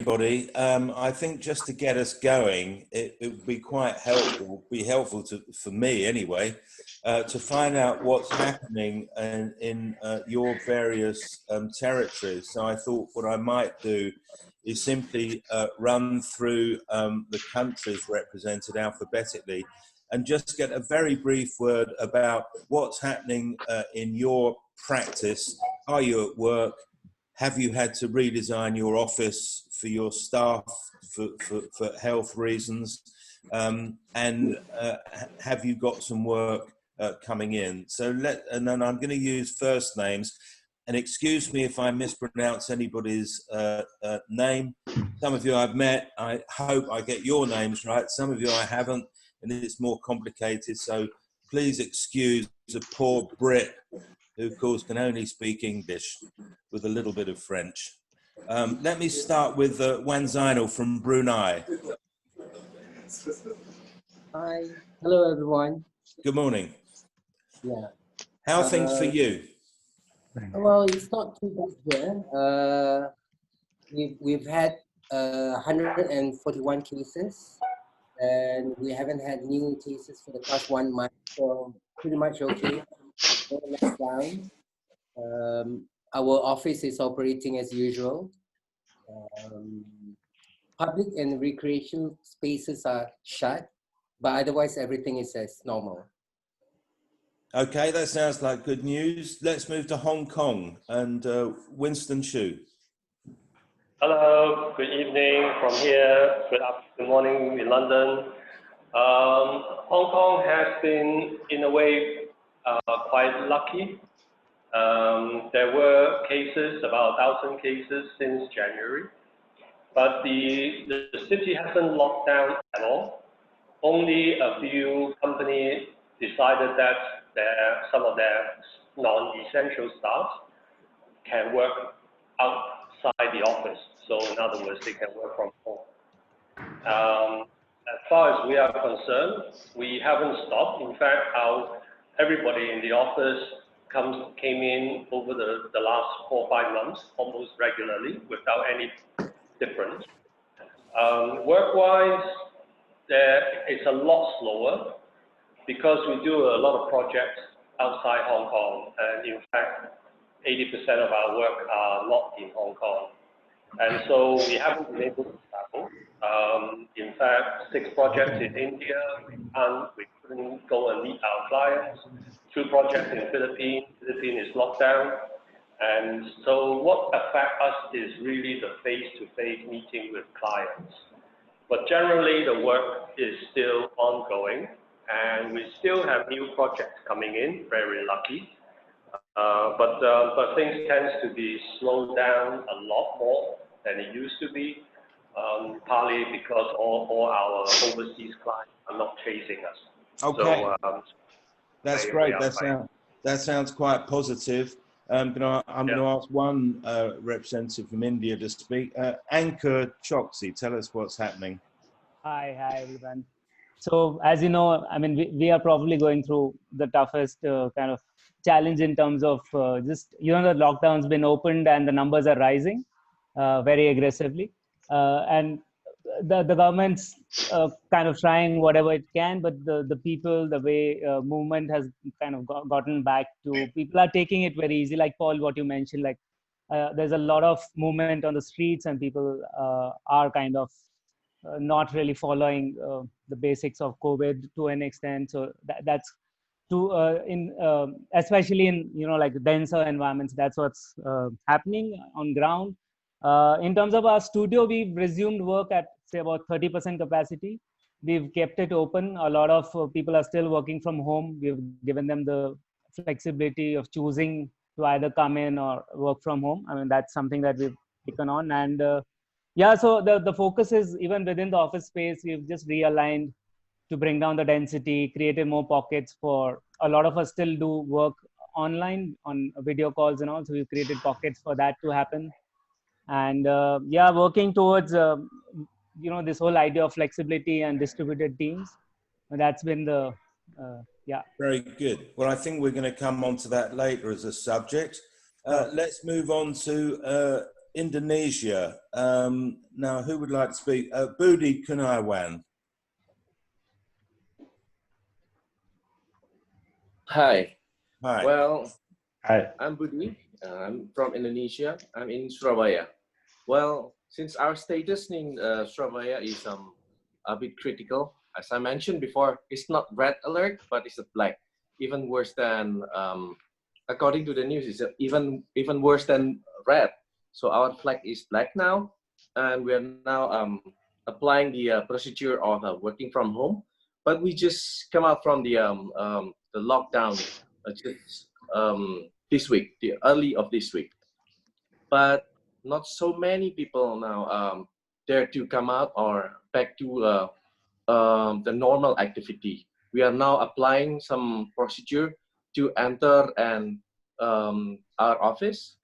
everybody. I think just to get us going, it would be quite helpful, for me anyway, to find out what's happening in your various territories. So I thought what I might do is simply run through the countries represented alphabetically and just get a very brief word about what's happening in your practice. Are you at work? Have you had to redesign your office for your staff for health reasons? And have you got some work coming in? So and then I'm going to use first names. And excuse me if I mispronounce anybody's name. Some of you I've met. I hope I get your names right. Some of you I haven't, and it's more complicated. So please excuse a poor Brit who, of course, can only speak English with a little bit of French. Let me start with Zainal from Brunei. Hi. Hello, everyone. Good morning. Yeah. How are things for you? Well, it's not too bad here. We've had 141 cases, and we haven't had new cases for the past 1 month, so pretty much okay. No lockdown. Our office is operating as usual. Public and recreational spaces are shut, but otherwise everything is as normal. Okay, that sounds like good news. Let's move to Hong Kong and Winston Choo. Hello, good evening from here. Good morning in London. Hong Kong has been, in a way, quite lucky. There were cases, about 1,000 cases since January, but the city hasn't locked down at all. Only a few companies decided that some of their non-essential staff can work outside the office. So in other words, they can work from home. As far as we are concerned, we haven't stopped. In fact, everybody in the office came in over the last 4 or 5 months, almost regularly, without any difference. Work-wise, it's a lot slower because we do a lot of projects outside Hong Kong, and in fact, 80% of our work are not in Hong Kong. And so we haven't been able to travel. In fact, 6 projects in India, we couldn't go and meet our clients. 2 projects in Philippines is locked down. And so what affects us is really the face-to-face meeting with clients. But generally, the work is still ongoing, and we still have new projects coming in, very lucky. But things tend to be slowed down a lot more than it used to be, partly because all our overseas clients are not chasing us. Okay, so, that's great. That sounds quite positive. I'm going to ask one representative from India to speak. Ankur, Choksi, tell us what's happening. Hi everyone. So as you know, I mean, we are probably going through the toughest kind of challenge in terms of the lockdown's been opened and the numbers are rising very aggressively. And the government's kind of trying whatever it can, but the people, the way movement has kind of gotten back to, people are taking it very easy. Like Paul, what you mentioned, like there's a lot of movement on the streets and people are kind of not really following the basics of COVID to an extent. So that's especially in like denser environments. That's what's happening on ground. In terms of our studio, we've resumed work at say about 30% capacity. We've kept it open. A lot of people are still working from home. We've given them the flexibility of choosing to either come in or work from home. I mean, that's something that we've taken on. And yeah, so the focus is even within the office space, we've just realigned to bring down the density, created more pockets for a lot of us still do work online on video calls and all. So we've created pockets for that to happen. And yeah, working towards, this whole idea of flexibility and distributed teams. That's been the, yeah. Very good. Well, I think we're going to come on to that later as a subject. Let's move on to Indonesia. Now, who would like to speak? Budi Kurniawan. Hi. Hi. Well, Hi. I'm Budi. I'm from Indonesia. I'm in Surabaya. Well, since our status in Surabaya is a bit critical, as I mentioned before, it's not red alert, but it's a black. Even worse than, according to the news, it's even worse than red. So our flag is black now, and we are now applying the procedure of working from home. But we just come out from the lockdown just this week, the early of this week. But not so many people now dare to come out or back to the normal activity. We are now applying some procedure to enter and our office,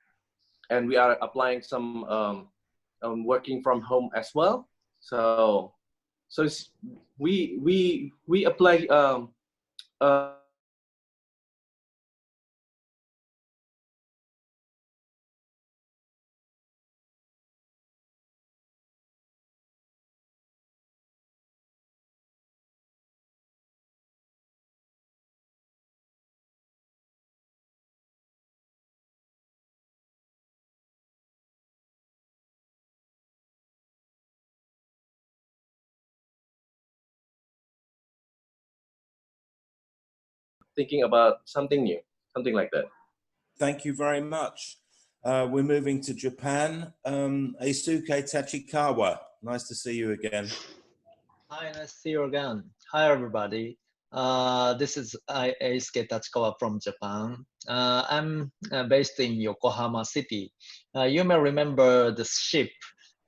and we are applying some working from home as well. So it's, we apply thinking about something new, something like that. Thank you very much. We're moving to Japan. Eisuke Tachikawa, nice to see you again. Hi, nice to see you again. Hi, everybody. This is Eisuke Tachikawa from Japan. I'm based in Yokohama City. You may remember the ship,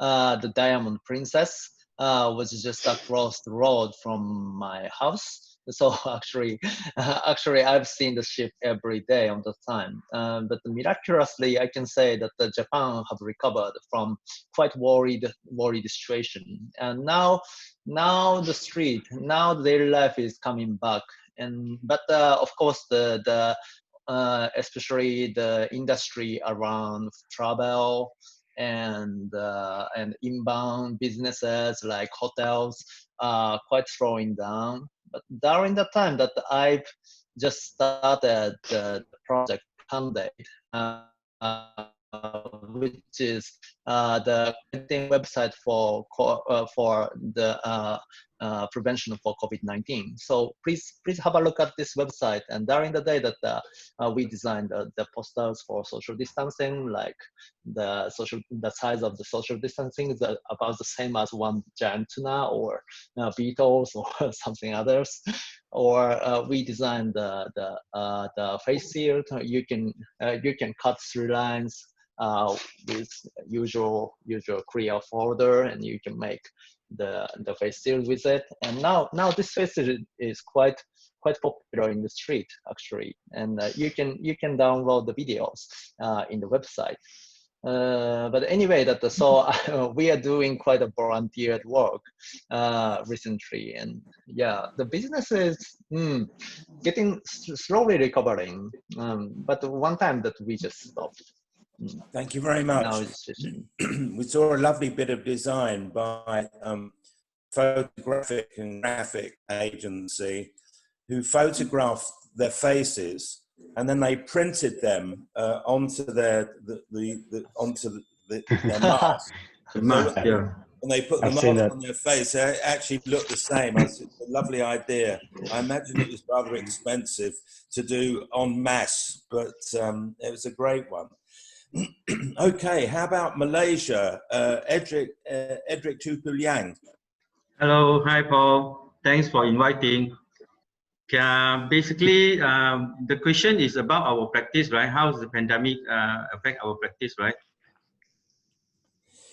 the Diamond Princess, was just across the road from my house. So actually, I've seen the ship every day on the time. But miraculously, I can say that Japan have recovered from quite worried situation. And now the street, now daily life is coming back. But of course, especially the industry around travel and inbound businesses like hotels are quite slowing down. But during the time that I've just started the project Candidate, which is the website for the prevention for COVID-19. So please have a look at this website. And during the day that we designed the posters for social distancing, like the size of the social distancing is about the same as one giant tuna or beetles or something others. Or we designed the face shield. You can cut through lines with usual clear folder, and you can make the face shield with it. And now this face shield is quite popular in the street actually, and you can download the videos in the website. But anyway, so we are doing quite a volunteered work recently, and yeah, the business is getting slowly recovering. But one time that we just stopped. Thank you very much. We saw a lovely bit of design by photographic and graphic agency who photographed their faces and then they printed them onto their mask. And they put the mask on their face. They actually looked the same. It's a lovely idea. I imagine it was rather expensive to do en masse, but it was a great one. Okay, how about Malaysia? Edric Liang. Hello, hi Paul. Thanks for inviting. Basically, the question is about our practice, right? How does the pandemic affect our practice, right?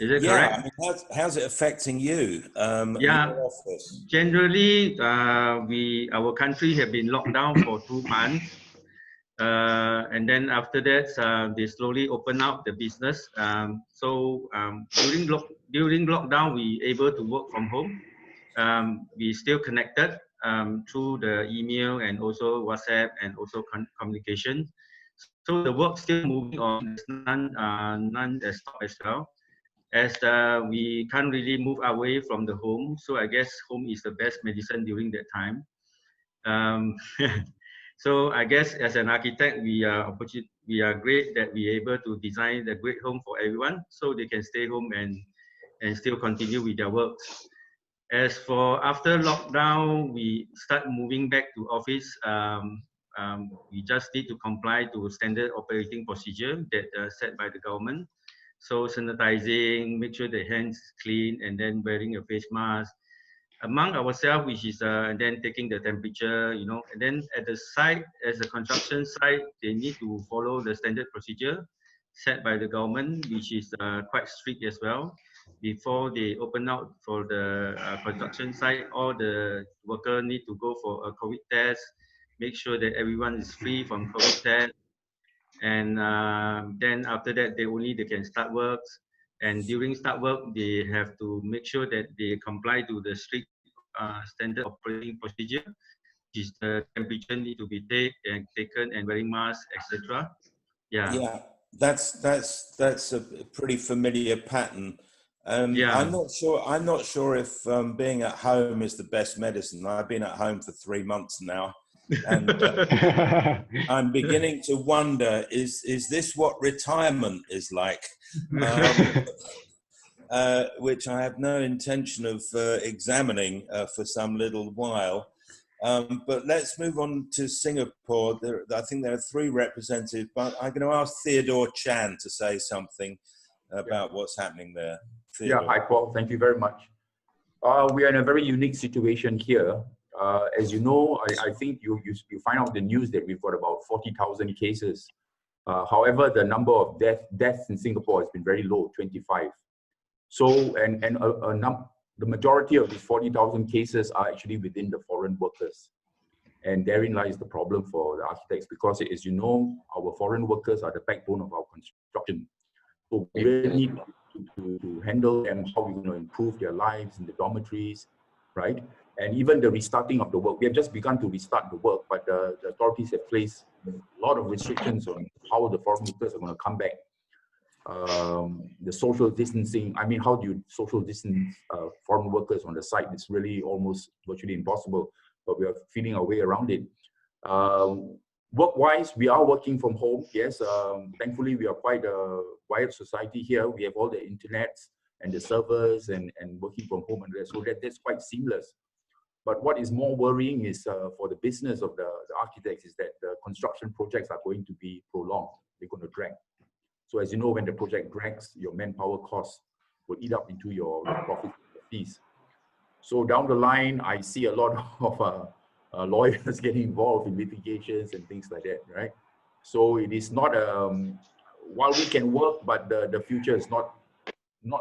Is it correct? I mean, how's it affecting you? Yeah, your office? Generally, our country have been locked down for 2 months. And then after that, they slowly open up the business. During lockdown, we able to work from home. We still connected through the email and also WhatsApp and also communication. So the work still moving on. There's none stop as well, as we can't really move away from the home. So I guess home is the best medicine during that time. So I guess as an architect, we are great that we are able to design a great home for everyone, so they can stay home and still continue with their works. As for after lockdown, we start moving back to office. We just need to comply to standard operating procedure that set by the government. So sanitizing, make sure the hands clean, and then wearing a face mask among ourselves, which is and then taking the temperature, you know, and then at the site, as a construction site, they need to follow the standard procedure set by the government, which is quite strict as well. Before they open out for the construction site, all the workers need to go for a COVID test, make sure that everyone is free from COVID test, and then after that, they can start works. And during start work, they have to make sure that they comply to the strict standard operating procedure, which is the temperature need to be taken and wearing masks, etc. Yeah, that's a pretty familiar pattern. Yeah. I'm not sure if being at home is the best medicine. I've been at home for 3 months now, and I'm beginning to wonder: is this what retirement is like? Which I have no intention of examining for some little while. But let's move on to Singapore. I think there are 3 representatives, but I'm going to ask Theodore Chan to say something about what's happening there. Theodore. Yeah, hi Paul, thank you very much. We are in a very unique situation here. As you know, I think you find out the news that we've got about 40,000 cases. However, the number of deaths in Singapore has been very low, 25. So, the majority of these 40,000 cases are actually within the foreign workers. And therein lies the problem for the architects, because as you know, our foreign workers are the backbone of our construction. So we really need to handle them, how we're going to improve their lives in the dormitories, right? And even the restarting of the work. We have just begun to restart the work, but the authorities have placed a lot of restrictions on how the foreign workers are going to come back. The social distancing, I mean, how do you social distance foreign workers on the site? It's really almost virtually impossible, but we are feeling our way around it. Work-wise, we are working from home, yes. Thankfully, we are quite a quiet society here. We have all the internet and the servers and working from home, and so that's quite seamless. But what is more worrying is for the business of the architects is that the construction projects are going to be prolonged. They're going to drag. So as you know, when the project drags, your manpower costs will eat up into your profit fees. So down the line, I see a lot of lawyers getting involved in litigations and things like that, right? So it is not, while we can work, but the future is not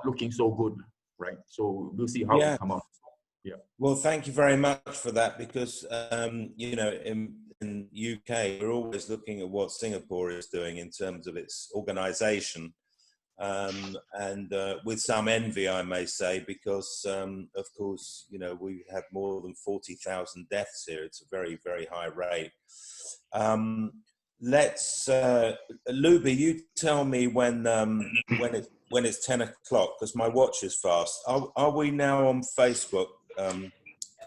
looking so good, right? So we'll see how it come out. Yeah. Well, thank you very much for that, because you know, in UK, we're always looking at what Singapore is doing in terms of its organization, and with some envy, I may say, because of course, you know, we have more than 40,000 deaths here. It's a very, very high rate. Let's, Luby, you tell me when it's 10 o'clock, because my watch is fast. Are we now on Facebook?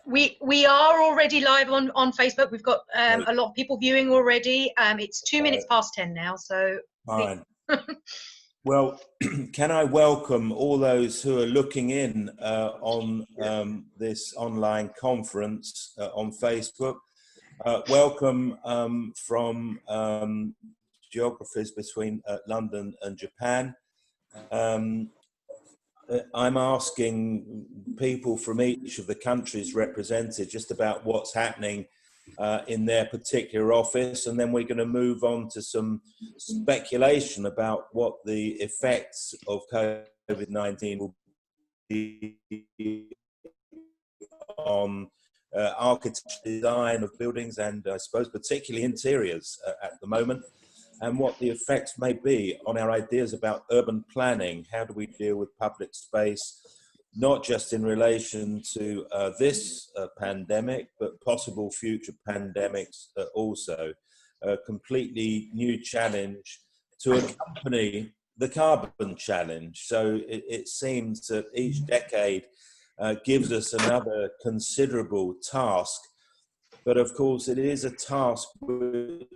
We are already live on Facebook. We've got a lot of people viewing already. It's 2 minutes past 10 now, so fine. Well, can I welcome all those who are looking in on this online conference on Facebook. Welcome from geographies between London and Japan. I'm asking people from each of the countries represented just about what's happening in their particular office, and then we're going to move on to some speculation about what the effects of COVID-19 will be on architecture, design of buildings, and I suppose particularly interiors at the moment, and what the effects may be on our ideas about urban planning. How do we deal with public space, not just in relation to this pandemic, but possible future pandemics also. a completely new challenge to accompany the carbon challenge. So it seems that each decade gives us another considerable task. But of course, it is a task which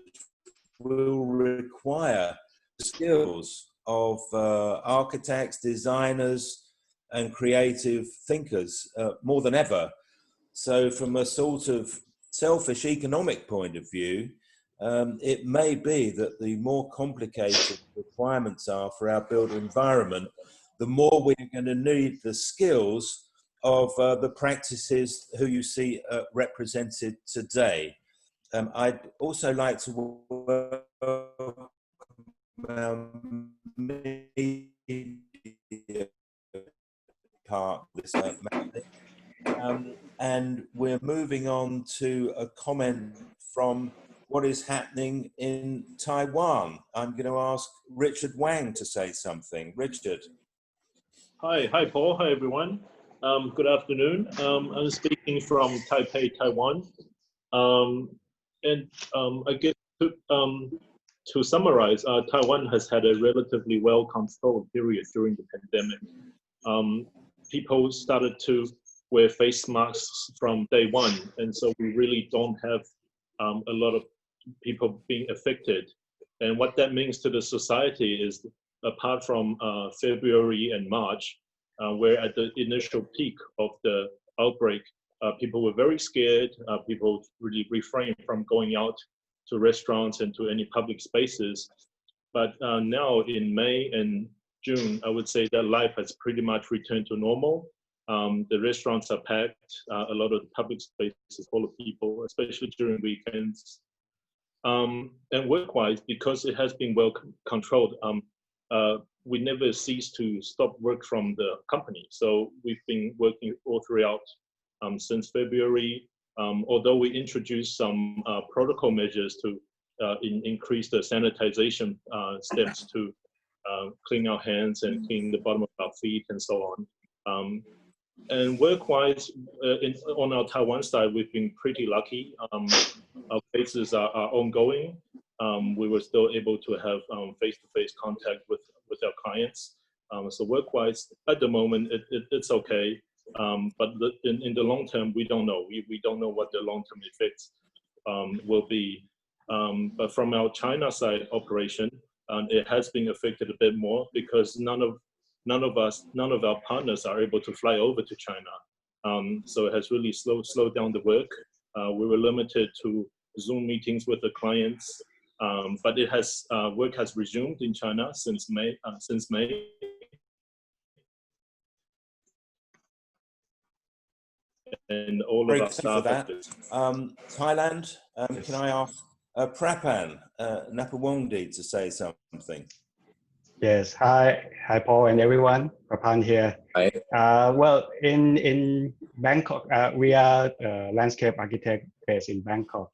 will require the skills of architects, designers, and creative thinkers more than ever. So from a sort of selfish economic point of view, it may be that the more complicated requirements are for our built environment, the more we're going to need the skills of the practices who you see represented today. I'd also like to welcome media part of this and we're moving on to a comment from what is happening in Taiwan. I'm going to ask Richard Wang to say something. Richard. Hi Paul, hi everyone. Good afternoon. I'm speaking from Taipei, Taiwan. I guess to summarize, Taiwan has had a relatively well-controlled period during the pandemic. People started to wear face masks from day one, and so we really don't have a lot of people being affected. And what that means to the society is, apart from February and March, where at the initial peak of the outbreak, people were very scared. People really refrained from going out to restaurants and to any public spaces. But now in May and June, I would say that life has pretty much returned to normal. The restaurants are packed. A lot of the public spaces full of people, especially during weekends. And work-wise, because it has been well controlled, we never cease to stop work from the company. So we've been working all throughout since February. Although we introduced some protocol measures to increase the sanitization steps to clean our hands and clean the bottom of our feet and so on. And work-wise, on our Taiwan side, we've been pretty lucky. Our cases are ongoing. We were still able to have face-to-face contact with our clients. So work-wise, at the moment, it's okay. But in the long term, we don't know. We don't know what the long-term effects will be. But from our China side operation, it has been affected a bit more because none of our partners are able to fly over to China. So it has really slowed down the work. We were limited to Zoom meetings with the clients, but work has resumed in China since May. And all of our staff. Thailand, can I ask Prapan Napawongdi to say something? Yes, hi Paul and everyone. Prapan here. Hi. Well, in Bangkok, we are a landscape architect based in Bangkok.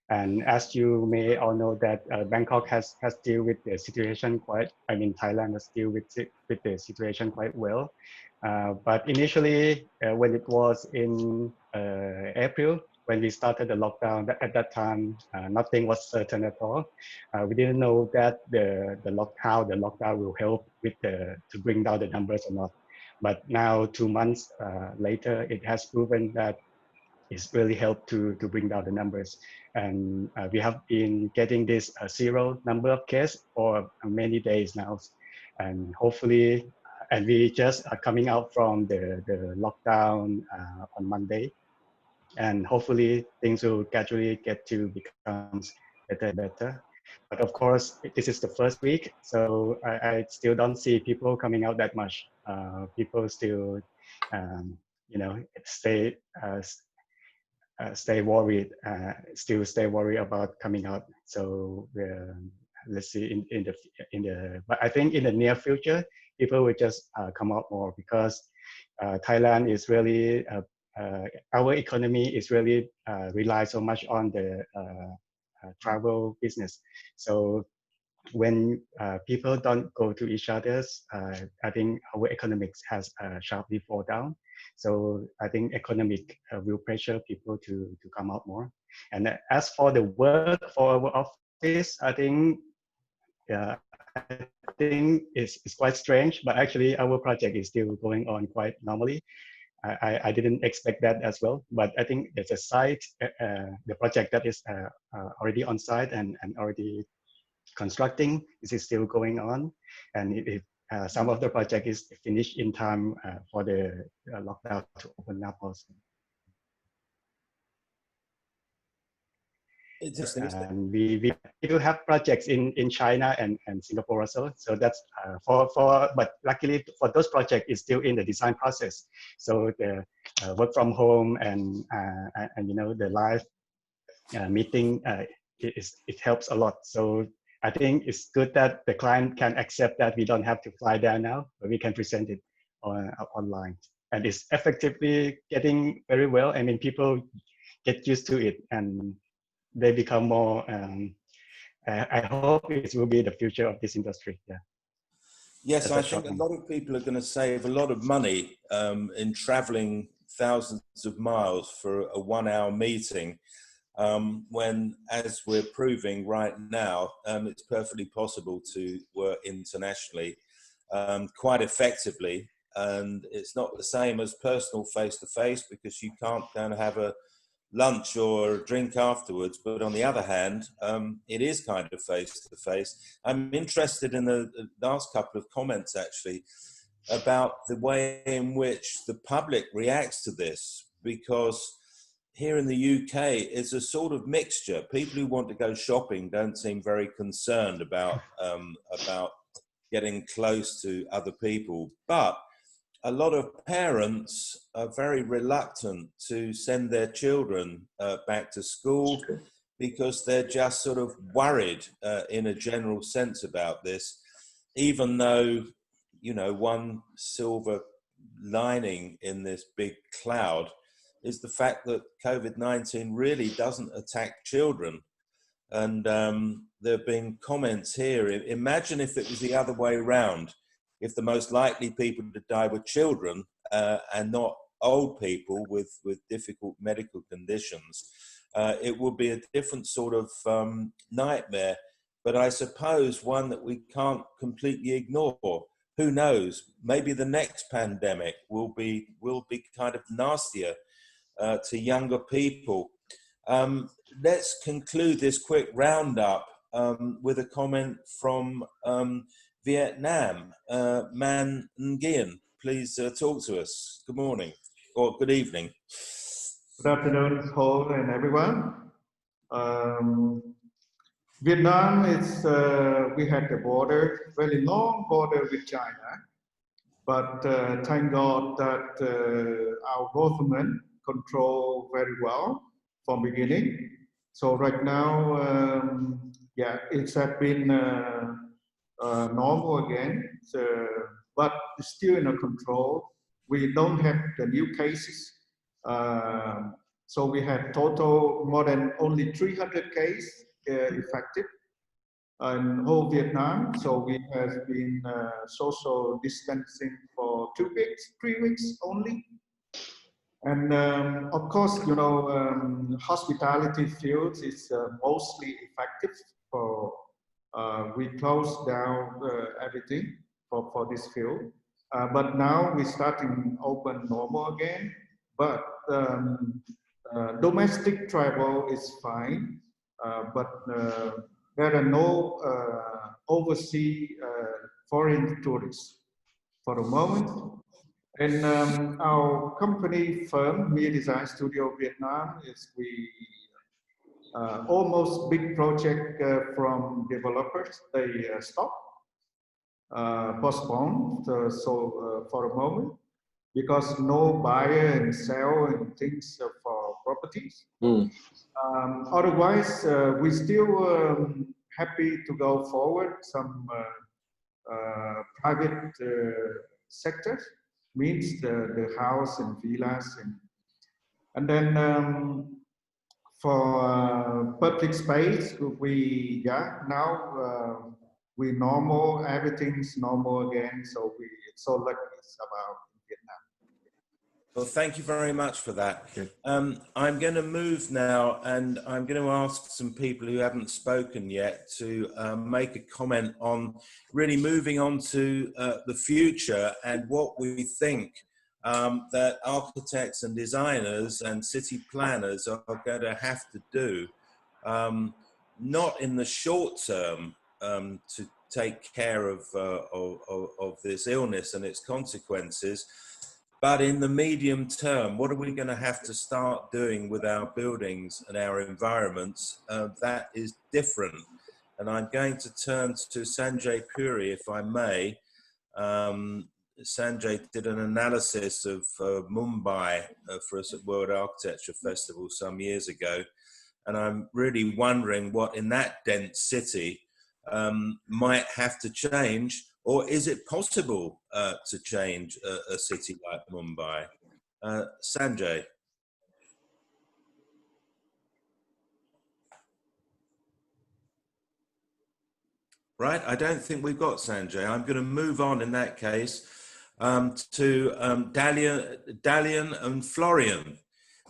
And as you may all know that Bangkok has dealt with the situation Thailand has dealt with the situation quite well. But initially, when it was in April, when we started the lockdown, at that time, nothing was certain at all. We didn't know that the lockdown will help with to bring down the numbers or not. But now, 2 months later, it has proven that it's really helped to bring down the numbers. And we have been getting this zero number of cases for many days now. And hopefully, and we just are coming out from the lockdown on Monday. And hopefully things will gradually get to become better and better. But of course, this is the first week, so I still don't see people coming out that much. People still, stay worried, still stay worried about coming out. So let's see but I think in the near future, people will just come out more because Thailand is really, our economy is really relies so much on the travel business. So when people don't go to each other's, I think our economics has sharply fall down. So I think economic will pressure people to come out more. And as for the work for our this, I think, yeah, I think it's quite strange, but actually our project is still going on quite normally. I didn't expect that as well, but I think there's a site, the project that is already on site and already constructing. This is still going on, and some of the project is finished in time for the lockdown to open up also. And we do have projects in China and Singapore also. So that's but luckily for those projects, it's still in the design process. So the work from home and you know, the live meeting, it helps a lot. So I think it's good that the client can accept that we don't have to fly there now, but we can present it online. And it's effectively getting very well. I mean, people get used to it and they become more, I hope it will be the future of this industry. Yeah. Yes, I think a lot of people are going to save a lot of money in traveling thousands of miles for a 1-hour meeting, when, as we're proving right now, it's perfectly possible to work internationally quite effectively. And it's not the same as personal face-to-face, because you can't go and have a lunch or a drink afterwards, but on the other hand, it is kind of face-to-face. I'm interested in the last couple of comments actually about the way in which the public reacts to this, because here in the UK it's a sort of mixture. People who want to go shopping don't seem very concerned about getting close to other people, but a lot of parents are very reluctant to send their children back to school because they're just sort of worried in a general sense about this, even though, you know, one silver lining in this big cloud is the fact that COVID-19 really doesn't attack children. And there have been comments here. Imagine if it was the other way around. If the most likely people to die were children and not old people with difficult medical conditions, it would be a different sort of nightmare. But I suppose one that we can't completely ignore. Who knows? Maybe the next pandemic will be kind of nastier to younger people. Let's conclude this quick roundup with a comment from Vietnam. Man Nguyen, please talk to us. Good morning or good evening. Good afternoon, Paul and everyone. Vietnam is, we had a border, very long border with China, but thank God that our government control very well from beginning. So right now, yeah, it's been normal again, but it's still in a control. We don't have the new cases. So we have total more than only 300 cases effective in whole Vietnam. So we have been social distancing for 2 weeks, 3 weeks only. And of course, you know, hospitality field is mostly effective for, we closed down everything for this field. But now we're starting open normal again, but domestic travel is fine, but there are no overseas foreign tourists for the moment. And our company firm, Me Design Studio Vietnam, is we almost big project from developers, they stop, postpone, so for a moment, because no buyer and sell and things for properties. Otherwise, we still happy to go forward some private sectors, means the house and villas, and then for public space, we now we normal, everything's normal again. So we so lucky about Vietnam. Well, thank you very much for that. I'm going to move now, and I'm going to ask some people who haven't spoken yet to make a comment on really moving on to the future and what we think that architects and designers and city planners are going to have to do, not in the short term to take care of this illness and its consequences, but in the medium term. What are we going to have to start doing with our buildings and our environments that is different? And I'm going to turn to Sanjay Puri, if I may. Sanjay did an analysis of Mumbai for us at World Architecture Festival some years ago. And I'm really wondering what in that dense city might have to change, or is it possible to change a city like Mumbai? Sanjay. Right, I don't think we've got Sanjay. I'm going to move on in that case to Daliana and Florian,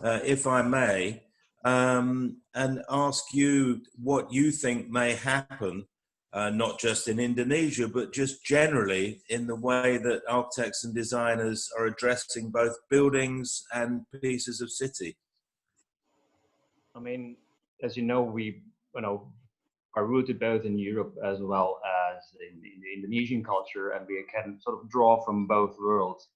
if I may, and ask you what you think may happen, not just in Indonesia, but just generally in the way that architects and designers are addressing both buildings and pieces of city. I mean, as you know, we are rooted both in Europe as well as in the Indonesian culture, and we can sort of draw from both worlds.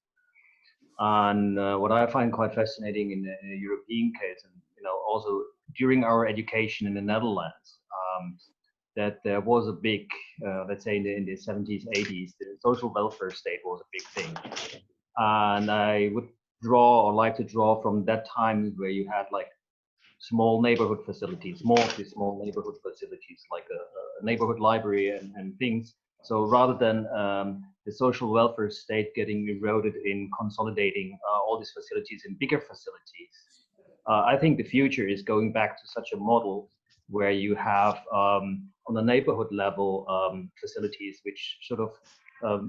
And what I find quite fascinating in the European case, and also during our education in the Netherlands, that there was a big, let's say in the 70s, 80s, the social welfare state was a big thing. And I would like to draw from that time where you had like small neighborhood facilities, mostly small neighborhood facilities, like a neighborhood library and things. So rather than the social welfare state getting eroded in consolidating all these facilities in bigger facilities, I think the future is going back to such a model where you have on the neighborhood level facilities which sort of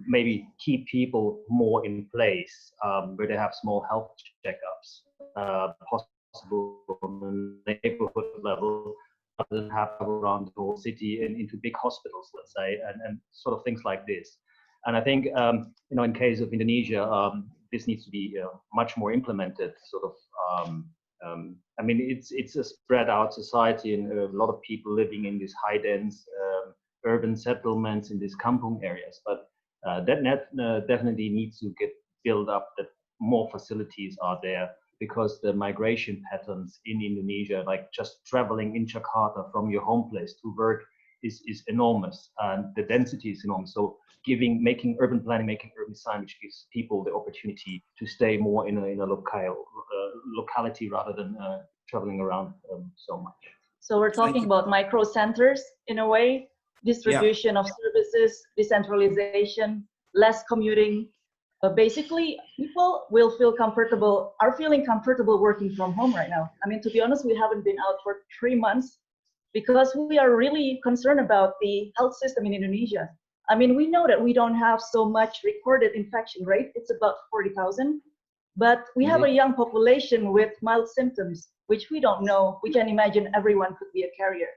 maybe keep people more in place, where they have small health checkups, possible on the neighborhood level, rather than have around the whole city and into big hospitals, let's say, and sort of things like this. And I think, in case of Indonesia, this needs to be much more implemented, sort of. I mean, it's a spread out society, and a lot of people living in these high dense urban settlements in these kampung areas, but that definitely needs to get built up, that more facilities are there, because the migration patterns in Indonesia, like just traveling in Jakarta from your home place to work, is enormous, and the density is enormous. So making urban planning, making urban design, which gives people the opportunity to stay more in a locality rather than traveling around so much. So we're talking about micro centers in a way, distribution of services, decentralization, less commuting. Basically, people are feeling comfortable working from home right now. I mean, to be honest, we haven't been out for 3 months because we are really concerned about the health system in Indonesia. I mean, we know that we don't have so much recorded infection rate. It's about 40,000, but we have a young population with mild symptoms, which we don't know. We can imagine everyone could be a carrier.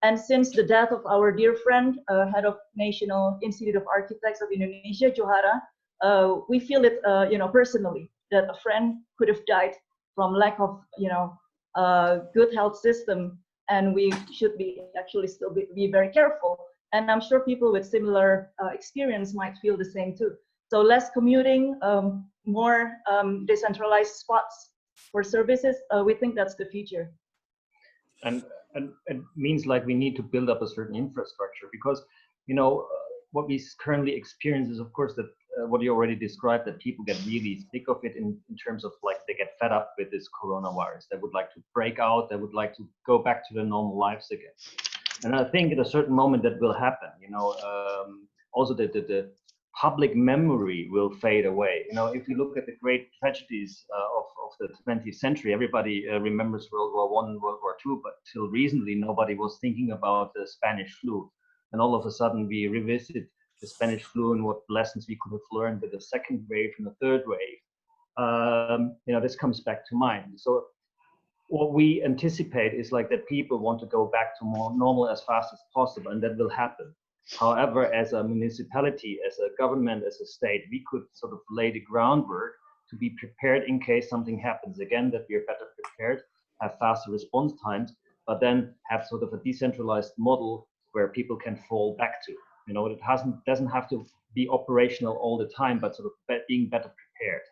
And since the death of our dear friend, head of National Institute of Architects of Indonesia, Johara, we feel it, personally, that a friend could have died from lack of, good health system, and we should still be very careful. And I'm sure people with similar experience might feel the same too. So less commuting, more decentralized spots for services. We think that's the future. And it means like we need to build up a certain infrastructure, because what we currently experience is, of course, that what you already described, that people get really sick of it in terms of like they get fed up with this coronavirus. They would like to break out. They would like to go back to their normal lives again. And I think at a certain moment that will happen. Also the public memory will fade away. If you look at the great tragedies of the 20th century, everybody remembers World War I, World War II, but till recently nobody was thinking about the Spanish flu. And all of a sudden we revisit the Spanish flu and what lessons we could have learned with the second wave and the third wave. this comes back to mind. So what we anticipate is like that people want to go back to more normal as fast as possible, and that will happen. However, as a municipality, as a government, as a state, we could sort of lay the groundwork to be prepared in case something happens again, that we are better prepared, have faster response times, but then have sort of a decentralized model where people can fall back to. It doesn't have to be operational all the time, but sort of being better prepared.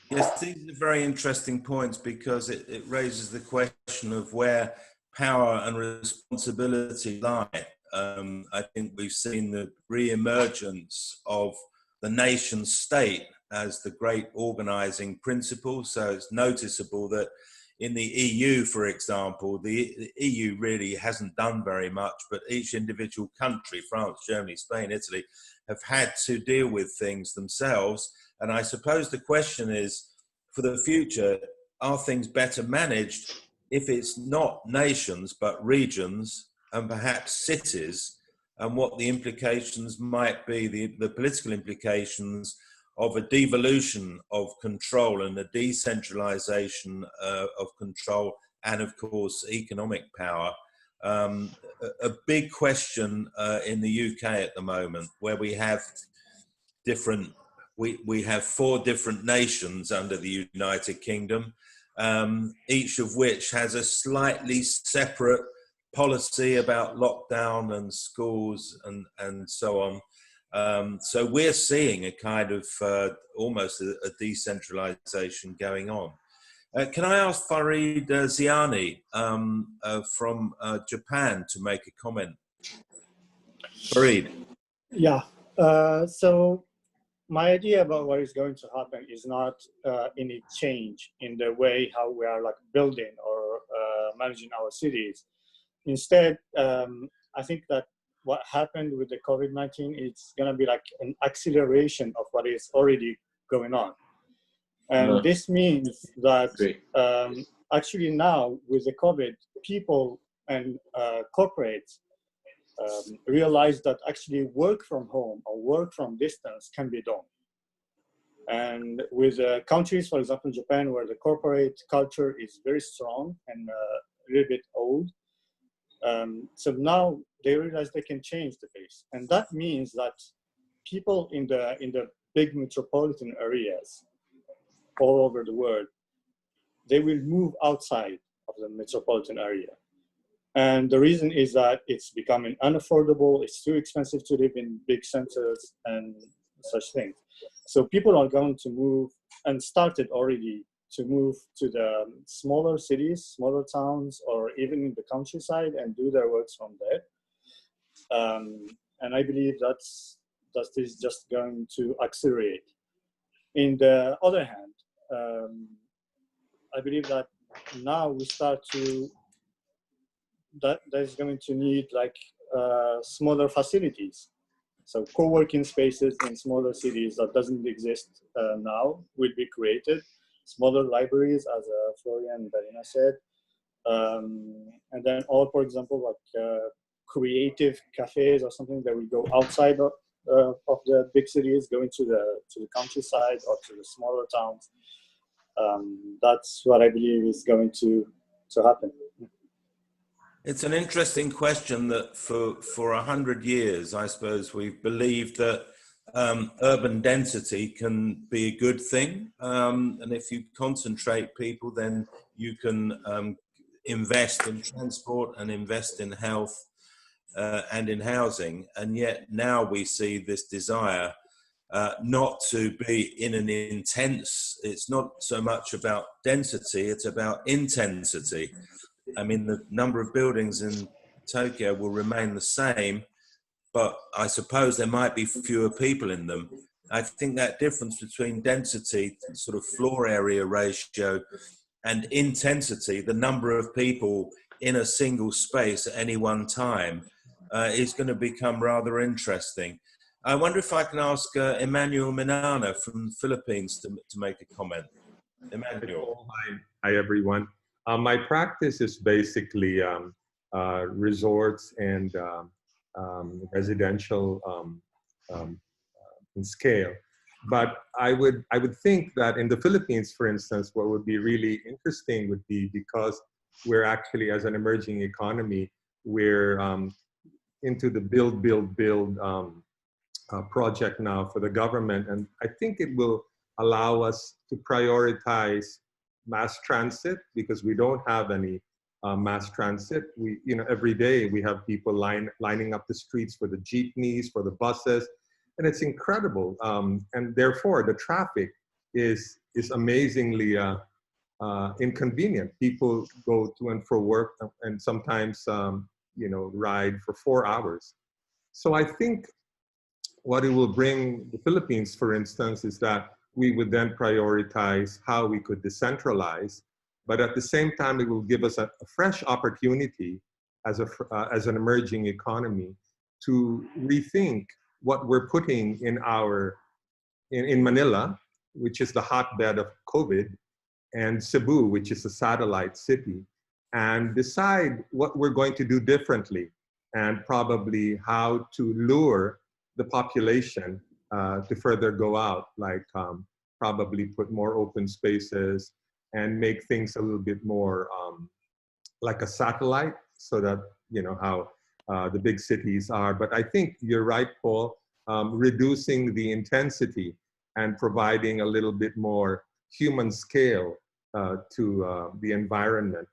Yes, these are very interesting points because it raises the question of where power and responsibility lie. I think we've seen the re-emergence of the nation state as the great organizing principle. So it's noticeable that in the EU, for example, the EU really hasn't done very much, but each individual country, France, Germany, Spain, Italy, have had to deal with things themselves. And I suppose the question is, for the future, are things better managed if it's not nations, but regions and perhaps cities, and what the implications might be, the political implications of a devolution of control and a decentralization of control, and of course economic power. A big question in the UK at the moment, where we have we have 4 different nations under the United Kingdom, each of which has a slightly separate policy about lockdown and schools and so on. So we're seeing a kind of almost a decentralization going on. Can I ask Farid Ziani from Japan to make a comment? Farid. Yeah, so my idea about what is going to happen is not any change in the way how we are like building or managing our cities. Instead, I think that what happened with the COVID-19, it's going to be like an acceleration of what is already going on. And this means that actually now with the COVID, people and corporates realize that actually work from home or work from distance can be done. And with countries, for example, Japan, where the corporate culture is very strong and a little bit old, so now they realize they can change the pace. And that means that people in the big metropolitan areas all over the world, they will move outside of the metropolitan area. And the reason is that it's becoming unaffordable, it's too expensive to live in big centers and such things. So people are going to move, and started already to move to the smaller cities, smaller towns, or even in the countryside and do their works from there. And I believe that this is just going to accelerate. In the other hand, I believe that now we start to, there's going to need like smaller facilities. So co-working spaces in smaller cities that doesn't exist now will be created. Smaller libraries, as Florian and Daliana said. And then all, for example, like creative cafes or something that will go outside of the big cities, going to the countryside or to the smaller towns. That's what I believe is going to happen. It's an interesting question that for 100 years, I suppose, we've believed that urban density can be a good thing. And if you concentrate people, then you can invest in transport and invest in health and in housing. And yet now we see this desire not to be in an intense, it's not so much about density, it's about intensity. I mean, the number of buildings in Tokyo will remain the same, but I suppose there might be fewer people in them. I think that difference between density, sort of floor area ratio, and intensity, the number of people in a single space at any one time, is going to become rather interesting. I wonder if I can ask Emmanuel Minana from the Philippines to make a comment. Emmanuel. Hi everyone. My practice is basically resorts and residential in scale. But I would think that in the Philippines, for instance, what would be really interesting would be, because we're actually, as an emerging economy, we're into the build project now for the government. And I think it will allow us to prioritize mass transit, because we don't have any mass transit. We, every day we have people lining up the streets for the jeepneys, for the buses, and it's incredible. And therefore the traffic is amazingly inconvenient. People go to and fro work and sometimes, ride for 4 hours. So I think what it will bring the Philippines, for instance, is that we would then prioritize how we could decentralize, but at the same time, it will give us a fresh opportunity as an emerging economy to rethink what we're putting in Manila, which is the hotbed of COVID, and Cebu, which is a satellite city, and decide what we're going to do differently, and probably how to lure the population to further go out, like probably put more open spaces and make things a little bit more like a satellite, so that, how the big cities are. But I think you're right, Paul, reducing the intensity and providing a little bit more human scale to the environment,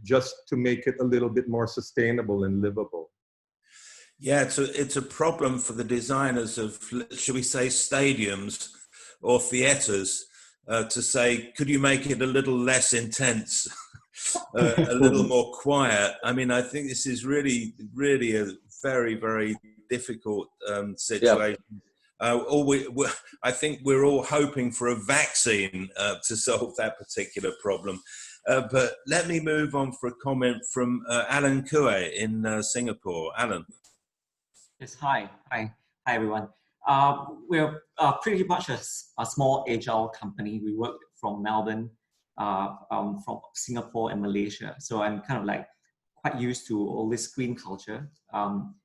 just to make it a little bit more sustainable and livable. Yeah, it's a problem for the designers of, should we say, stadiums or theatres, to say, could you make it a little less intense, a little more quiet? I mean, I think this is really a very, very difficult situation. Yeah. I think we're all hoping for a vaccine to solve that particular problem. But let me move on for a comment from Alan Kue in Singapore. Alan. Yes, hi everyone. We're pretty much a small agile company. We work from Melbourne, from Singapore and Malaysia. So I'm kind of like quite used to all this green culture.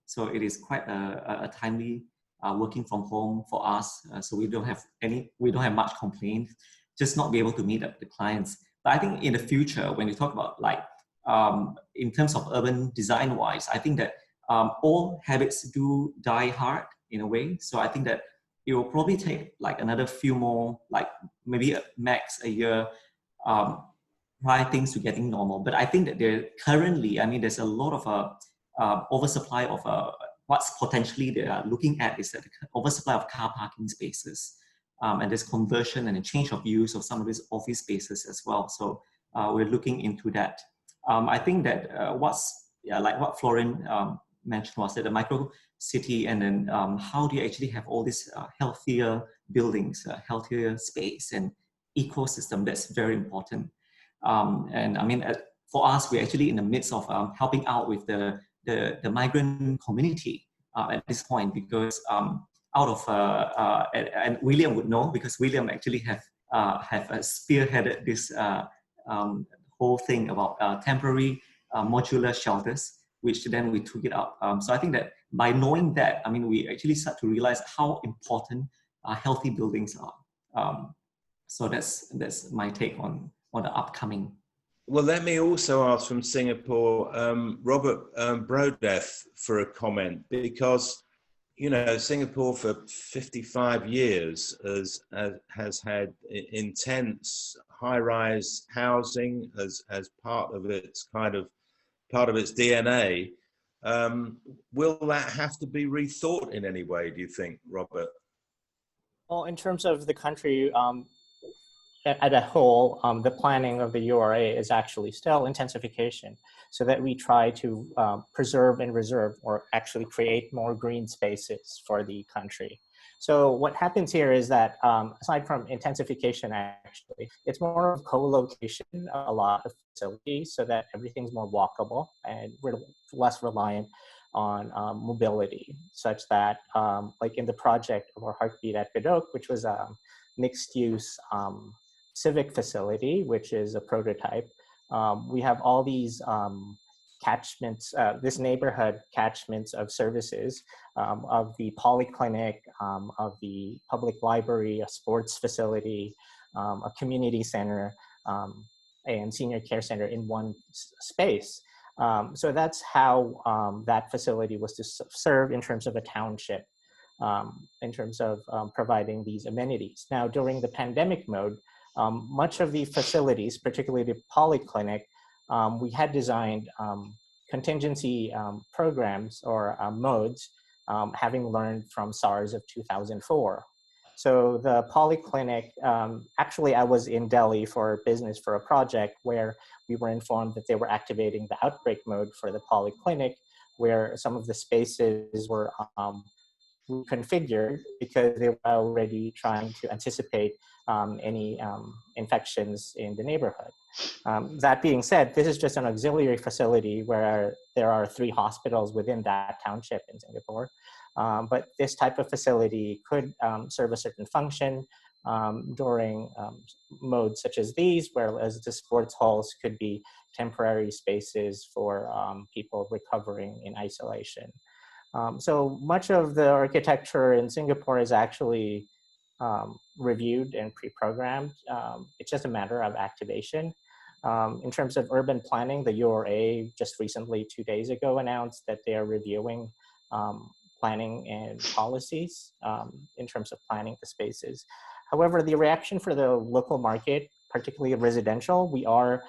So it is quite a timely working from home for us. So we don't have much complaint, just not be able to meet up the clients. But I think in the future, when you talk about like, in terms of urban design wise, I think that all habits do die hard in a way. So I think that it will probably take like another few more, like maybe max a year, prior things to getting normal. But I think that there's a lot of oversupply of what's potentially they are looking at is that the oversupply of car parking spaces. And there's conversion and a change of use of some of these office spaces as well. So we're looking into that. I think that like what Florian mentioned was that the micro city, and then how do you actually have all these healthier buildings, healthier space and ecosystem. That's very important. And I mean, for us, we're actually in the midst of helping out with the migrant community at this point, because and William would know, because William actually have spearheaded this whole thing about temporary modular shelters, which then we took it up. So I think that by knowing that, I mean, we actually start to realize how important healthy buildings are. So that's my take on the upcoming. Well, let me also ask from Singapore, Robert Brodeth, for a comment, because, you know, Singapore for 55 years has had intense high-rise housing as part of its DNA. Will that have to be rethought in any way, do you think, Robert? Well, in terms of the country as a whole, the planning of the URA is actually still intensification, so that we try to preserve and reserve, or actually create more green spaces for the country. So what happens here is that aside from intensification, actually, it's more of co-location of a lot of facilities, so that everything's more walkable and less reliant on mobility, such that like in the project of our Heartbeat at Bedok, which was a mixed-use civic facility, which is a prototype, we have all these catchments, this neighborhood catchments of services, of the polyclinic, of the public library, a sports facility, a community center, and senior care center in one space. So that's how that facility was to serve in terms of a township, in terms of providing these amenities. Now, during the pandemic mode, much of the facilities, particularly the polyclinic, we had designed contingency programs or modes, having learned from SARS of 2004. So the polyclinic, actually I was in Delhi for business for a project where we were informed that they were activating the outbreak mode for the polyclinic, where some of the spaces were reconfigured because they were already trying to anticipate any infections in the neighborhood. That being said, this is just an auxiliary facility where there are 3 hospitals within that township in Singapore. But this type of facility could serve a certain function during modes such as these, whereas the sports halls could be temporary spaces for people recovering in isolation. So much of the architecture in Singapore is actually reviewed and pre-programmed. It's just a matter of activation. In terms of urban planning, the URA just recently, 2 days ago, announced that they are reviewing planning and policies in terms of planning the spaces. However, the reaction for the local market, particularly residential, we are,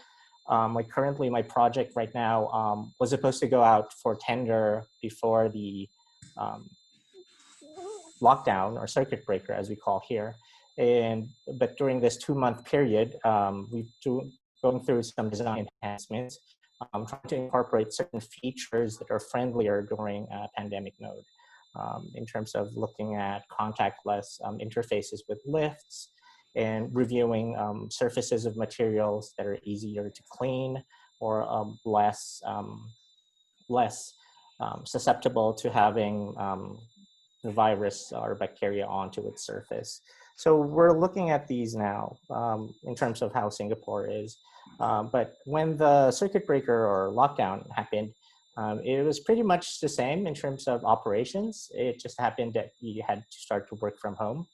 like currently my project right now was supposed to go out for tender before the lockdown or circuit breaker, as we call here. But during this 2-month period, we've going through some design enhancements, trying to incorporate certain features that are friendlier during a pandemic mode, in terms of looking at contactless interfaces with lifts and reviewing surfaces of materials that are easier to clean or less susceptible to having the virus or bacteria onto its surface. So we're looking at these now in terms of how Singapore is. But when the circuit breaker or lockdown happened, it was pretty much the same in terms of operations. It just happened that we had to start to work from home.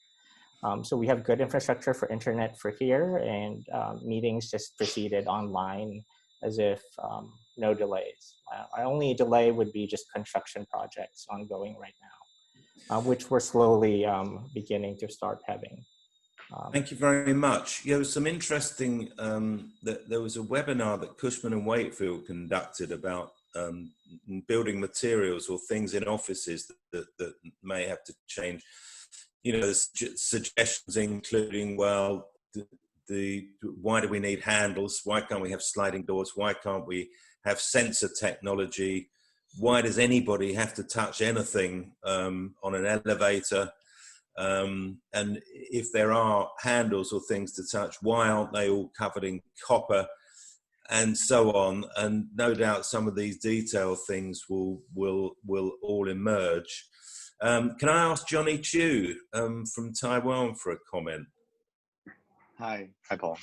So we have good infrastructure for internet for here, and meetings just proceeded online as if no delays. Our only delay would be just construction projects ongoing right now, which we're slowly beginning to start having. Thank you very much. There was some interesting, there was a webinar that Cushman and Wakefield conducted about building materials or things in offices that may have to change. You know, there's suggestions including, well, why do we need handles? Why can't we have sliding doors? Why can't we have sensor technology? Why does anybody have to touch anything on an elevator? And if there are handles or things to touch, why aren't they all covered in copper, and so on? And no doubt some of these detail things will all emerge. Can I ask Johnny Choo from Taiwan for a comment? Hi Paul.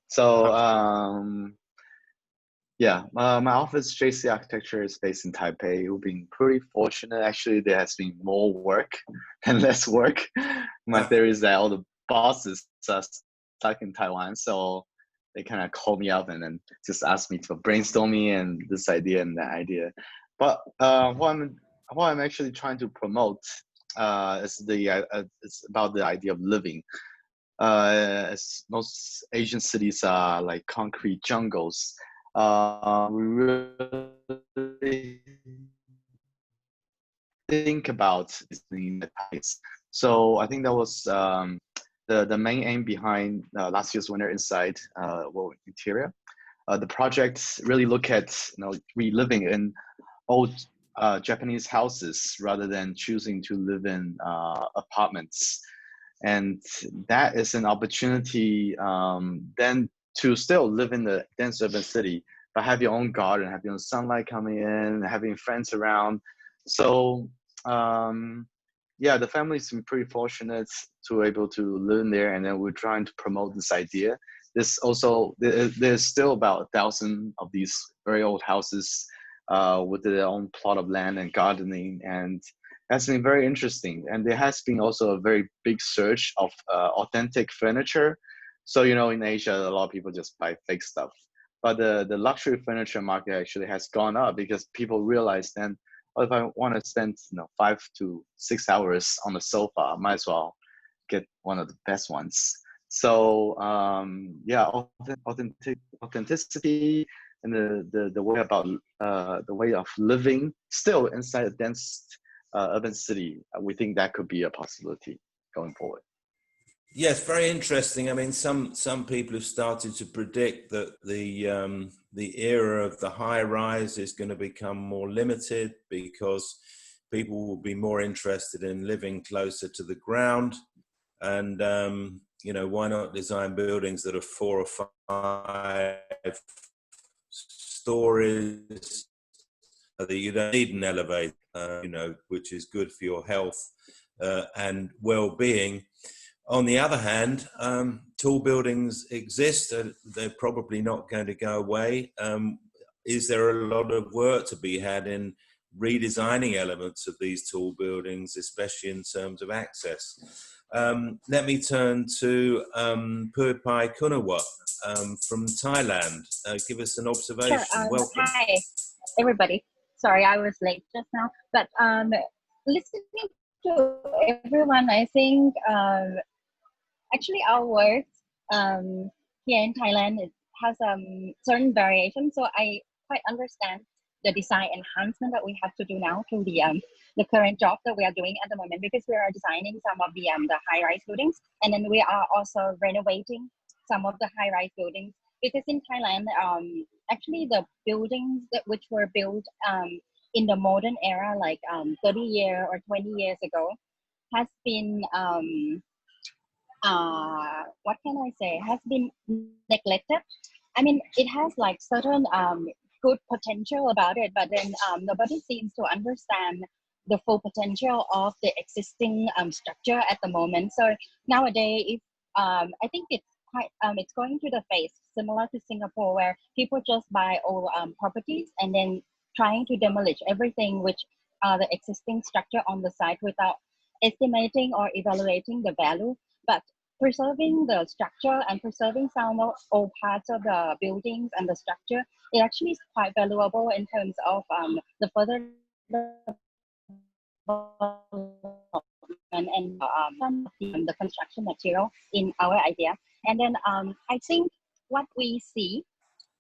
So yeah, my office, JC Architecture, is based in Taipei. We've been pretty fortunate. Actually, there has been more work than less work. My theory is that all the bosses are stuck in Taiwan, so they kind of call me up and then just ask me to brainstorm me and this idea and that idea. But what I'm actually trying to promote is it's about the idea of living. As most Asian cities are like concrete jungles. We really think about the place. So I think that was the main aim behind last year's Winter Inside World Interior. The project really look at reliving in old Japanese houses rather than choosing to live in apartments, and that is an opportunity then to still live in the dense urban city, but have your own garden, have your own sunlight coming in, having friends around. So yeah, the family's been pretty fortunate to able to live in there, and then we're trying to promote this idea. There's still about 1,000 of these very old houses with their own plot of land and gardening, and that's been very interesting. And there has been also a very big search of authentic furniture. So, you know, in Asia, a lot of people just buy fake stuff. But the luxury furniture market actually has gone up because people realize then, oh, if I want to spend 5 to 6 hours on the sofa, I might as well get one of the best ones. So yeah, authenticity and the way about the way of living still inside a dense urban city, we think that could be a possibility going forward. Yes, very interesting. I mean, some people have started to predict that the era of the high rise is going to become more limited because people will be more interested in living closer to the ground. And you know, why not design buildings that are 4 or 5 stories that you don't need an elevator, you know, which is good for your health and well-being. On the other hand, tall buildings exist. They're probably not going to go away. Is there a lot of work to be had in redesigning elements of these tall buildings, especially in terms of access? Let me turn to Puri Kurniawan from Thailand. Give us an observation. Sure. Welcome. Hi, everybody. Sorry, I was late just now. But listening to everyone, I think actually our work here in Thailand, it has certain variation. So I quite understand the design enhancement that we have to do now to the current job that we are doing at the moment, because we are designing some of the high-rise buildings, and then we are also renovating some of the high-rise buildings, because in Thailand, actually the buildings which were built in the modern era, like 30 years or 20 years ago, has been what can I say, has been neglected. I mean, it has like certain good potential about it, but then nobody seems to understand the full potential of the existing structure at the moment. So nowadays, if I think it's quite it's going through the phase similar to Singapore, where people just buy old properties and then trying to demolish everything which are the existing structure on the site without estimating or evaluating the value. But preserving the structure and preserving some old parts of the buildings and the structure, it actually is quite valuable in terms of the further and the construction material in our idea. And then I think what we see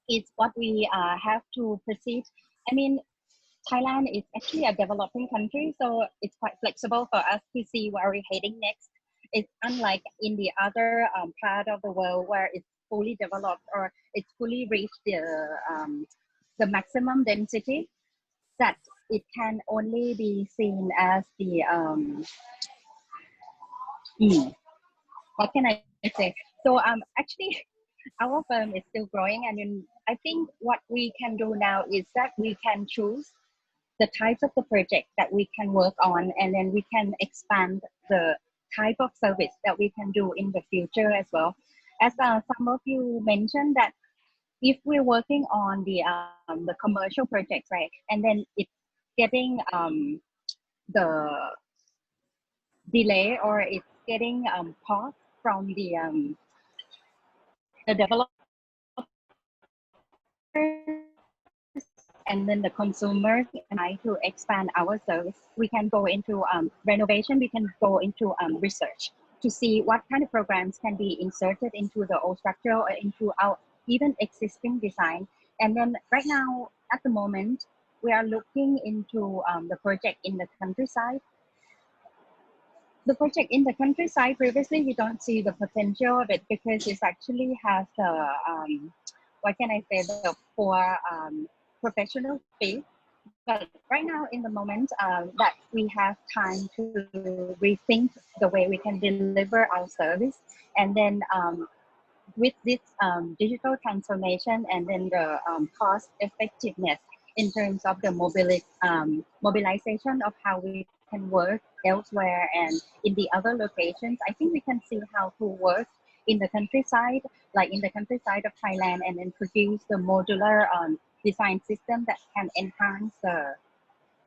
is what we have to proceed. I mean, Thailand is actually a developing country, so it's quite flexible for us to see where we're heading next. It's unlike in the other part of the world where it's fully developed or it's fully reached the maximum density, that it can only be seen as the what can I say? So actually, our firm is still growing, and I think what we can do now is that we can choose the types of the project that we can work on, and then we can expand the type of service that we can do in the future as well. As some of you mentioned, that if we're working on the commercial projects, right, and then it's getting the delay or it's getting paused from the developer and then the consumers and I to expand our service. We can go into renovation, we can go into research to see what kind of programs can be inserted into the old structure or into our even existing design. And then right now, at the moment, we are looking into the project in the countryside. The project in the countryside, previously we don't see the potential of it because it actually has the, what can I say, the poor professional fee. But right now, in the moment that we have time to rethink the way we can deliver our service, and then with this digital transformation and then the cost effectiveness in terms of the mobilization of how we can work elsewhere and in the other locations, I think we can see how to work in the countryside, like in the countryside of Thailand, and then produce the modular design system that can enhance the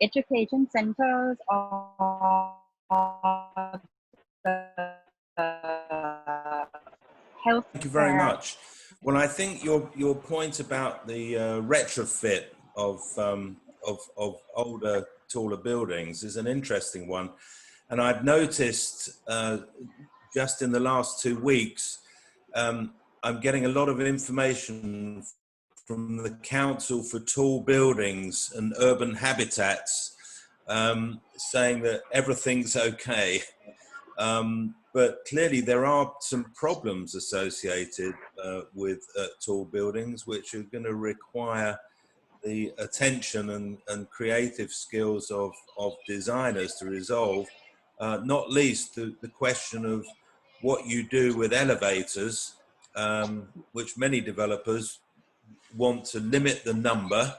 education centers or the health. Thank you very much. Well, I think your point about the retrofit of older, taller buildings is an interesting one, and I've noticed just in the last 2 weeks, I'm getting a lot of information from the Council for Tall Buildings and Urban Habitats saying that everything's okay. But clearly there are some problems associated with tall buildings, which are going to require the attention and creative skills of designers to resolve, not least the question of what you do with elevators, which many developers want to limit the number.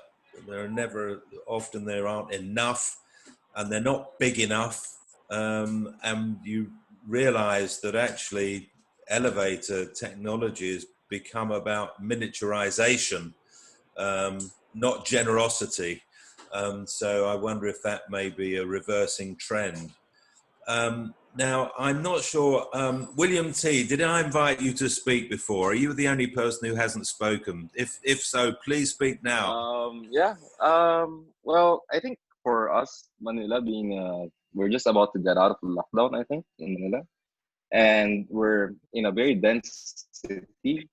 Often there aren't enough, and they're not big enough, and you realize that actually elevator technology has become about miniaturization, not generosity. So I wonder if that may be a reversing trend. Now, I'm not sure, William T, did I invite you to speak before? Are you the only person who hasn't spoken? If so, please speak now. Yeah, well, I think for us, Manila being, we're just about to get out of lockdown, I think, in Manila. And we're in a very dense city.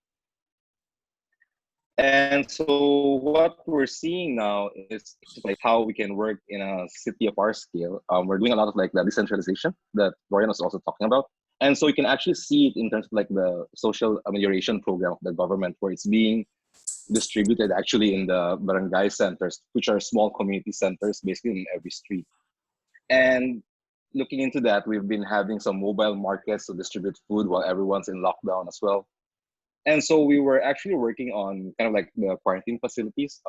And so what we're seeing now is like how we can work in a city of our scale. We're doing a lot of like the decentralization that Florian was also talking about. And so you can actually see it in terms of like the social amelioration program of the government, where it's being distributed actually in the barangay centers, which are small community centers basically in every street. And looking into that, we've been having some mobile markets to distribute food while everyone's in lockdown as well. And so we were actually working on kind of like the quarantine facilities.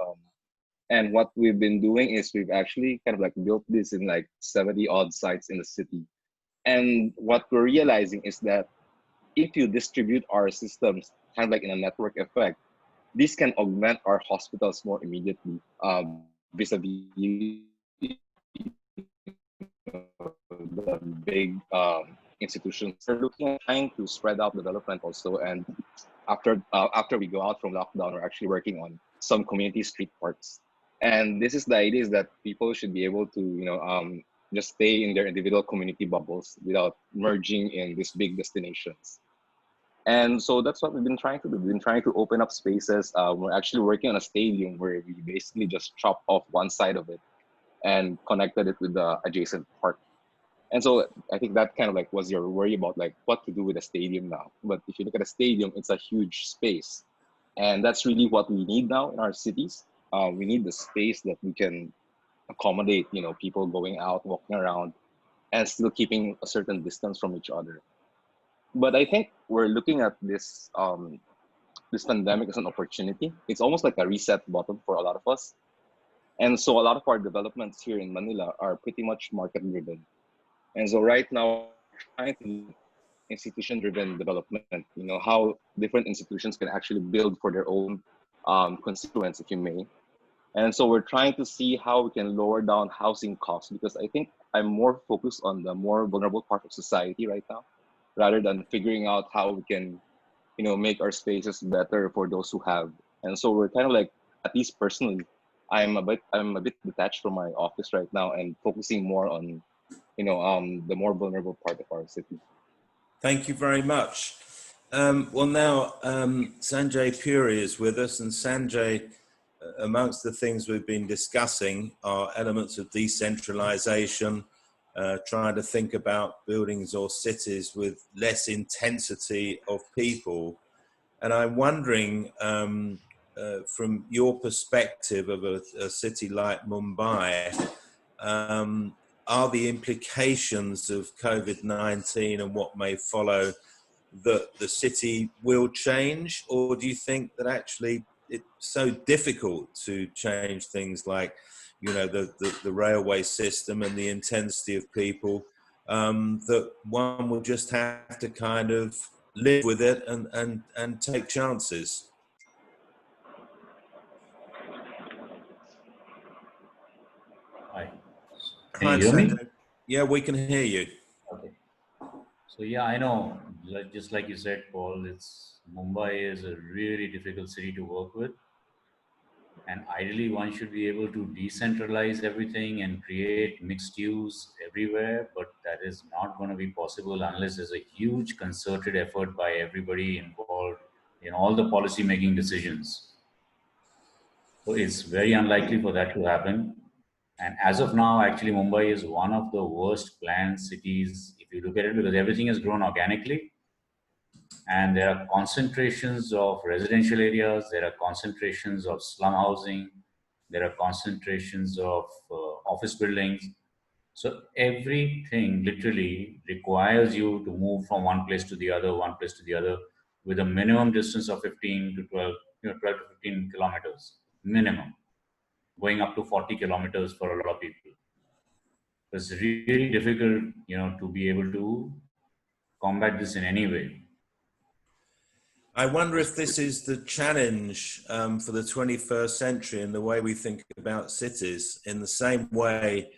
And what we've been doing is we've actually kind of like built this in like 70 odd sites in the city. And what we're realizing is that if you distribute our systems kind of like in a network effect, this can augment our hospitals more immediately vis-a-vis the big institutions. We're looking at trying to spread out development also, and after we go out from lockdown, we're actually working on some community street parks. And this is the idea, is that people should be able to just stay in their individual community bubbles without merging in these big destinations. And so that's what we've been trying to do. We've been trying to open up spaces. We're actually working on a stadium where we basically just chopped off one side of it and connected it with the adjacent park. And so I think that kind of like was your worry about like what to do with a stadium now. But if you look at a stadium, it's a huge space. And that's really what we need now in our cities. We need the space that we can accommodate, people going out, walking around, and still keeping a certain distance from each other. But I think we're looking at this this pandemic as an opportunity. It's almost like a reset button for a lot of us. And so a lot of our developments here in Manila are pretty much market driven. And so right now, we're trying to do institution-driven development, how different institutions can actually build for their own constituents, if you may. And so we're trying to see how we can lower down housing costs, because I think I'm more focused on the more vulnerable part of society right now, rather than figuring out how we can, make our spaces better for those who have. And so we're kind of like, at least personally, I'm a bit detached from my office right now and focusing more on the more vulnerable part of our city. Thank you very much. Well, now Sanjay Puri is with us, and Sanjay, amongst the things we've been discussing are elements of decentralization, trying to think about buildings or cities with less intensity of people. And I'm wondering, from your perspective of a city like Mumbai, are the implications of COVID-19 and what may follow that the city will change? Or do you think that actually it's so difficult to change things like, the railway system and the intensity of people, that one will just have to kind of live with it and take chances. Hi. Hi, Can you hear me? Sanjay. Yeah, we can hear you. Okay. So yeah, I know, just like you said, Paul, Mumbai is a really difficult city to work with. And ideally, one should be able to decentralize everything and create mixed use everywhere, but that is not going to be possible unless there's a huge concerted effort by everybody involved in all the policy making decisions. So it's very unlikely for that to happen. And as of now, actually, Mumbai is one of the worst planned cities, if you look at it, because everything has grown organically. And there are concentrations of residential areas, there are concentrations of slum housing, there are concentrations of office buildings. So everything literally requires you to move from one place to the other, with a minimum distance of 15 to 12, 12 to 15 kilometers, minimum, going up to 40 kilometers for a lot of people. It's really difficult, to be able to combat this in any way. I wonder if this is the challenge for the 21st century in the way we think about cities, in the same way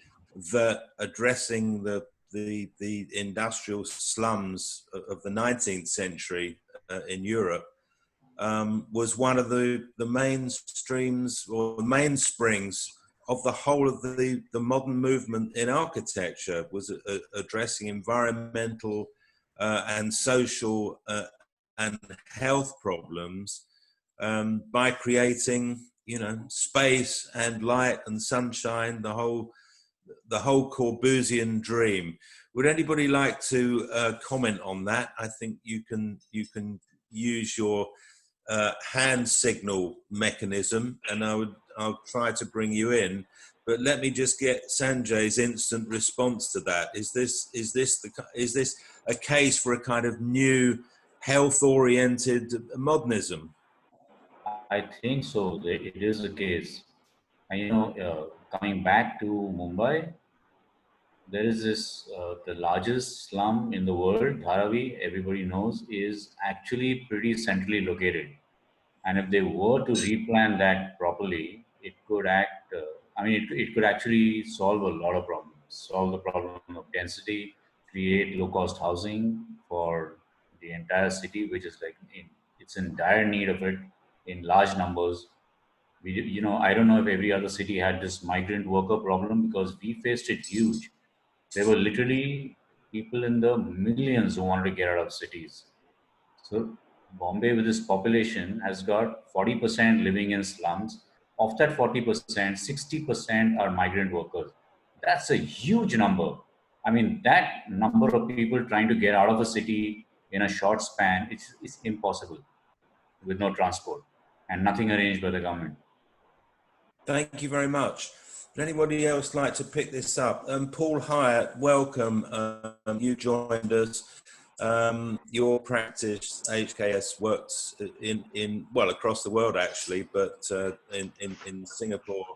that addressing the industrial slums of the 19th century in Europe was one of the mainstreams or mainsprings of the whole of the modern movement in architecture, was addressing environmental and social and health problems by creating, space and light and sunshine, the whole Corbusian dream. Would anybody like to comment on that? I think you can use your hand signal mechanism, and I'll try to bring you in. But let me just get Sanjay's instant response to that. Is this a case for a kind of new health-oriented modernism? I think so. It is a case. And coming back to Mumbai, there is this, the largest slum in the world, Dharavi, everybody knows, is actually pretty centrally located. And if they were to replan that properly, it could act, it could actually solve a lot of problems. Solve the problem of density, create low-cost housing for the entire city, which is it's in dire need of it in large numbers. I don't know if every other city had this migrant worker problem, because we faced it huge. There were literally people in the millions who wanted to get out of cities. So Bombay, with its population, has got 40% living in slums. Of that 40%, 60% are migrant workers. That's a huge number. That number of people trying to get out of a city in a short span, it's impossible with no transport and nothing arranged by the government. Thank you very much. Would anybody else like to pick this up? Paul Hyatt, welcome. You joined us. Your practice, HKS, works well, across the world actually, but in Singapore,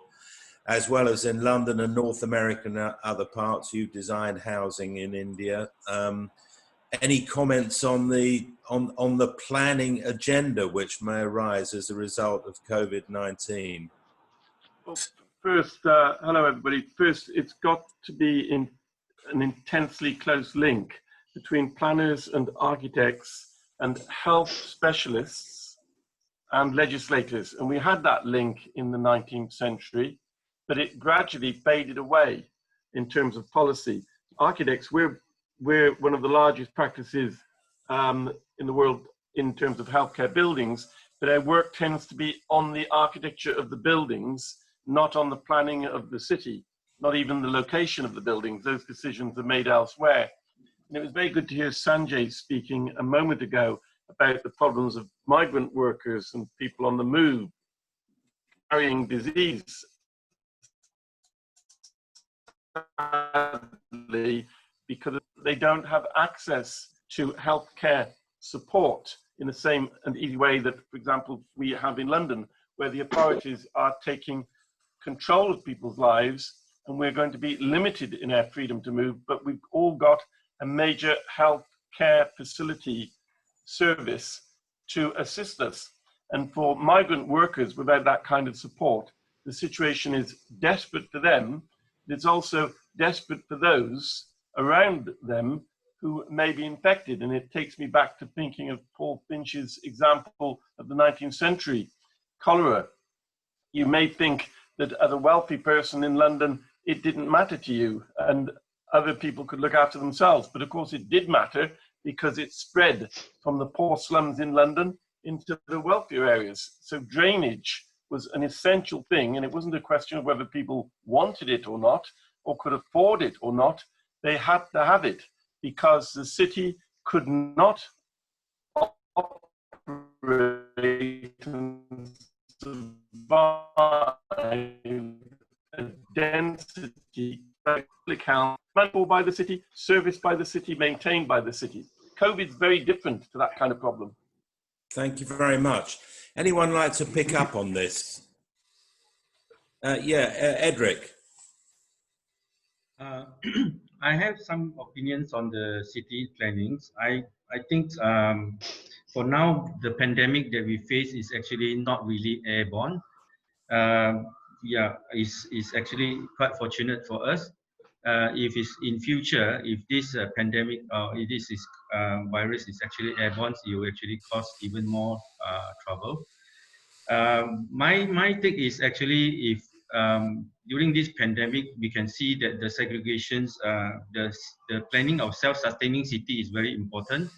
as well as in London and North America and other parts. You designed housing in India. Any comments on the planning agenda which may arise as a result of COVID-19? Well, first, hello everybody. First, it's got to be in an intensely close link between planners and architects and health specialists and legislators. And we had that link in the 19th century, but it gradually faded away in terms of policy. Architects, we're one of the largest practices in the world in terms of healthcare buildings, but our work tends to be on the architecture of the buildings, not on the planning of the city, not even the location of the buildings. Those decisions are made elsewhere. And it was very good to hear Sanjay speaking a moment ago about the problems of migrant workers and people on the move carrying disease, because they don't have access to healthcare support in the same and easy way that, for example, we have in London, where the authorities are taking control of people's lives, and we're going to be limited in our freedom to move, but we've all got a major health care facility service to assist us. And for migrant workers, without that kind of support, the situation is desperate for them. It's also desperate for those around them who may be infected. And it takes me back to thinking of Paul Finch's example of the 19th century, cholera. You may think that as a wealthy person in London, it didn't matter to you and other people could look after themselves. But of course it did matter, because it spread from the poor slums in London into the wealthier areas. So drainage was an essential thing, and it wasn't a question of whether people wanted it or not, or could afford it or not. They had to have it, because the city could not operate and survive a density public health managed by the city, serviced by the city, maintained by the city. COVID's very different to that kind of problem. Thank you very much. Anyone like to pick up on this? Edric. I have some opinions on the city plannings. I think for now, the pandemic that we face is actually not really airborne. It's actually quite fortunate for us. If it's in future, if this pandemic or if this is, virus is actually airborne, it will actually cause even more trouble. My take is actually, if during this pandemic, we can see that the segregations, the planning of self-sustaining city is very important.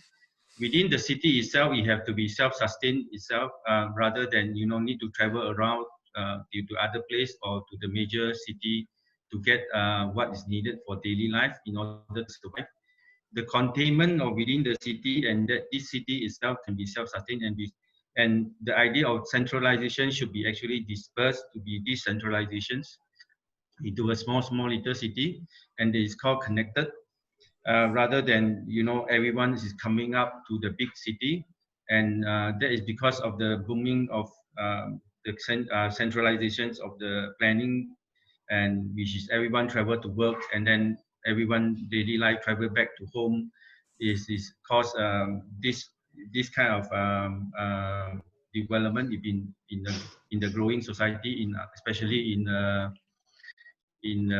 Within the city itself, we have to be self-sustained itself, rather than need to travel around to other place or to the major city to get what is needed for daily life in order to survive. The containment of within the city, and that this city itself can be self-sustained, and the idea of centralization should be actually dispersed to be decentralizations into a small little city, and it is called connected, rather than everyone is coming up to the big city, and that is because of the booming of the centralizations of the planning, and which is everyone travel to work, and then everyone daily life travel back to home, is cause this kind of development in the growing society, especially in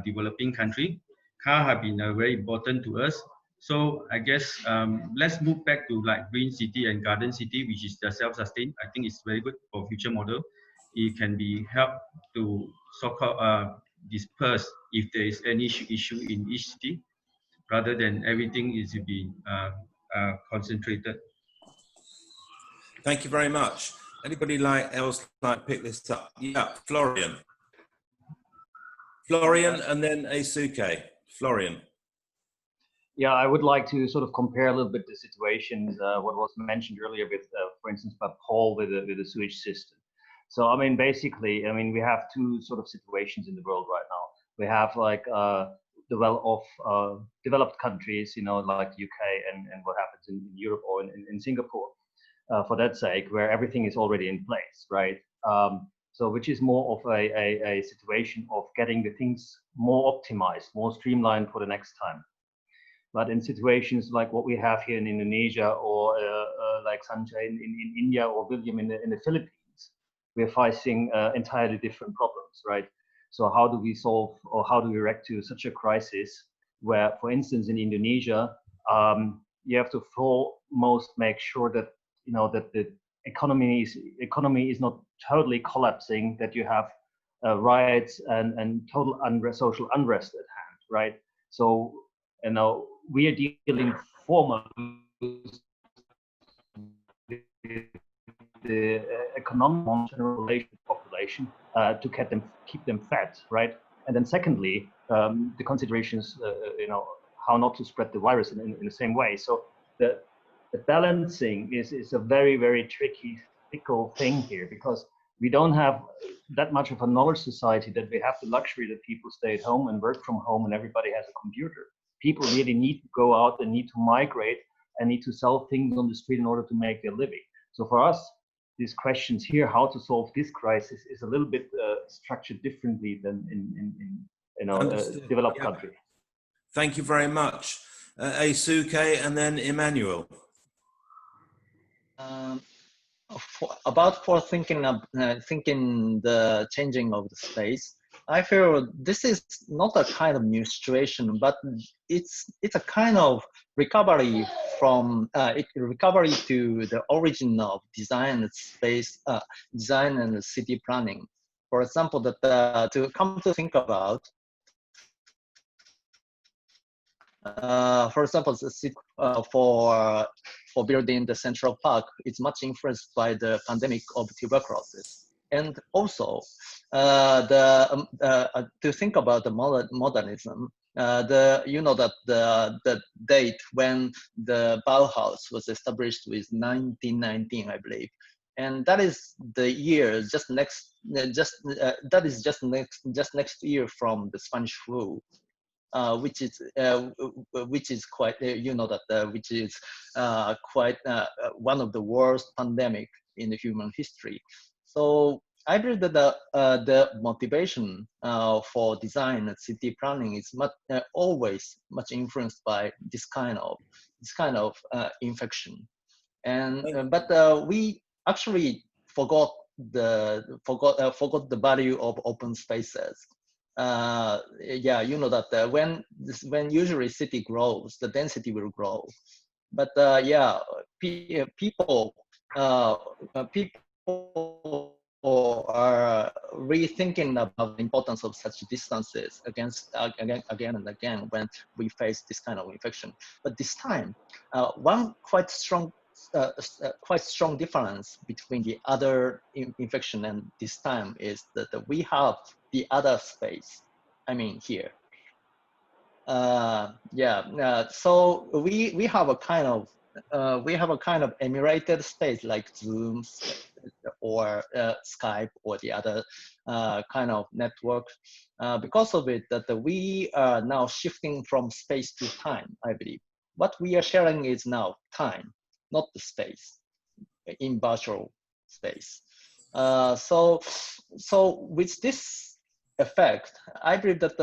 developing country. Car have been very important to us. So I guess let's move back to like green city and garden city, which is the self-sustained. I think it's very good for future model. It can be helped to so-called disperse if there is any issue in each city, rather than everything is to be concentrated. Thank you very much. Anybody else like to pick this up? Yeah, Florian. Florian, and then Eisuke. Florian. Yeah, I would like to sort of compare a little bit the situations, what was mentioned earlier with, for instance, by Paul with the sewage system. So, I mean, basically, I mean, we have two sort of situations in the world right now. We have like developed countries, like the UK and what happens in Europe or in Singapore, for that sake, where everything is already in place, right? So which is more of a situation of getting the things more optimized, more streamlined for the next time. But in situations like what we have here in Indonesia, or like Sanjay in India, or William in the Philippines, we're facing entirely different problems, right? So how do we solve, or how do we react to such a crisis where, for instance, in Indonesia, you have to foremost make sure that, that the economy is not totally collapsing, that you have riots and total social unrest at hand, right? So, we are dealing formally with the economic relation population to keep them fed, right? And then secondly, the considerations, how not to spread the virus in the same way. So the balancing is a very, very tricky, fickle thing here, because we don't have that much of a knowledge society that we have the luxury that people stay at home and work from home and everybody has a computer. People really need to go out and need to migrate and need to sell things on the street in order to make their living. So for us, these questions here, how to solve this crisis, is a little bit structured differently than in developed country. Thank you very much. Eisuke, and then Emmanuel. For thinking of thinking the changing of the space, I feel this is not a kind of new situation, but it's a kind of recovery from recovery to the origin of design and space design and city planning. For example, that to come to think about. For example, for building the Central Park, it's much influenced by the pandemic of tuberculosis. And also, to think about the modernism, you know that the date when the Bauhaus was established was 1919, I believe, and that is the year just next year from the Spanish flu. Which is quite you know that which is quite one of the worst pandemic in the human history. So I believe that the motivation for design and city planning is always much influenced by this kind of infection, and but we actually forgot the value of open spaces. Yeah, you know that when usually city grows, the density will grow. But yeah, people are rethinking about the importance of such distances again and again when we face this kind of infection. But this time, one quite strong difference between the other infection and this time is that we have the other space. I mean here. So we have a kind of emulated space like Zoom or Skype or the other kind of network. Because of it, that we are now shifting from space to time. I believe what we are sharing is now time, not the space in virtual space. So with this effect, I believe that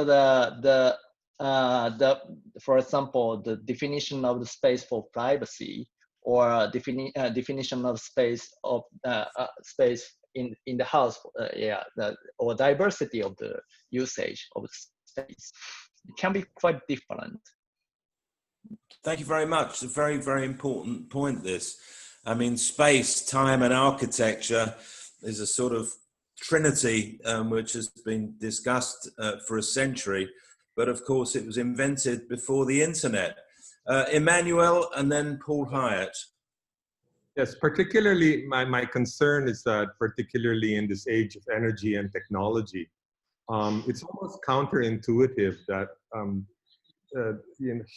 for example, the definition of the space for privacy or definition of space of space in the house, or diversity of the usage of the space, it can be quite different. Thank you very much. It's a very, very important point, this. I mean, space, time, and architecture is a sort of trinity which has been discussed for a century. But of course, it was invented before the internet. Emmanuel and then Paul Hyatt. Yes, particularly my concern is that particularly in this age of energy and technology, it's almost counterintuitive that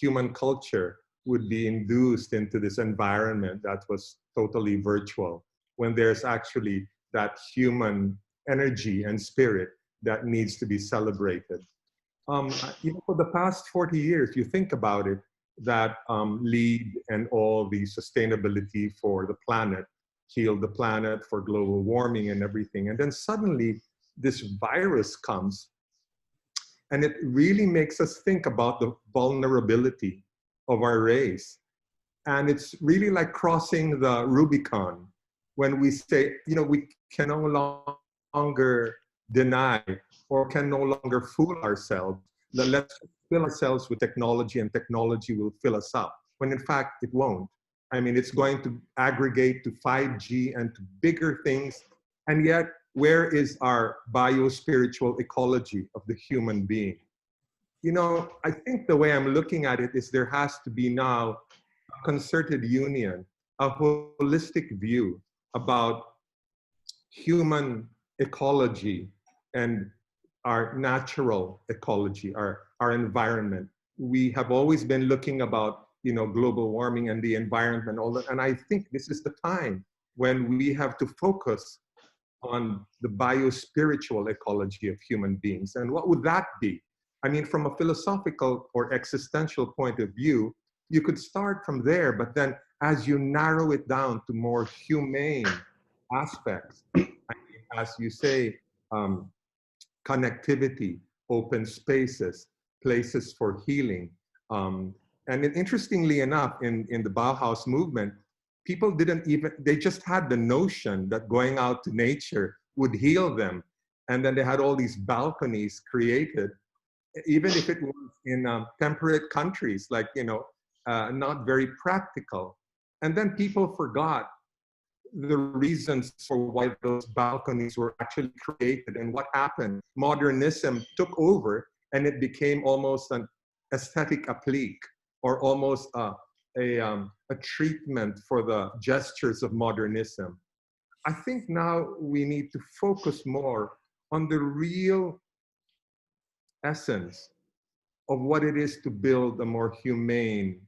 human culture would be induced into this environment that was totally virtual when there's actually that human energy and spirit that needs to be celebrated. For the past 40 years, you think about it, that LEED and all the sustainability for the planet, heal the planet for global warming and everything. And then suddenly this virus comes and it really makes us think about the vulnerability of our race. And it's really like crossing the Rubicon when we say, we can no longer deny or can no longer fool ourselves. Let's fill ourselves with technology and technology will fill us up, when in fact it won't. I mean, it's going to aggregate to 5G and to bigger things. And yet, where is our bio-spiritual ecology of the human being? I think the way I'm looking at it is there has to be now a concerted union, a holistic view about human ecology and our natural ecology, our environment. We have always been looking about, global warming and the environment and all that. And I think this is the time when we have to focus on the bio-spiritual ecology of human beings. And what would that be? I mean, from a philosophical or existential point of view, you could start from there, but then as you narrow it down to more humane aspects, as you say, connectivity, open spaces, places for healing. And interestingly enough, in the Bauhaus movement, people didn't even, they just had the notion that going out to nature would heal them. And then they had all these balconies created, even if it was in temperate countries, like, you know, not very practical. And then people forgot the reasons for why those balconies were actually created and what happened. Modernism took over and it became almost an aesthetic applique, or almost a treatment for the gestures of modernism. I think now we need to focus more on the real essence of what it is to build a more humane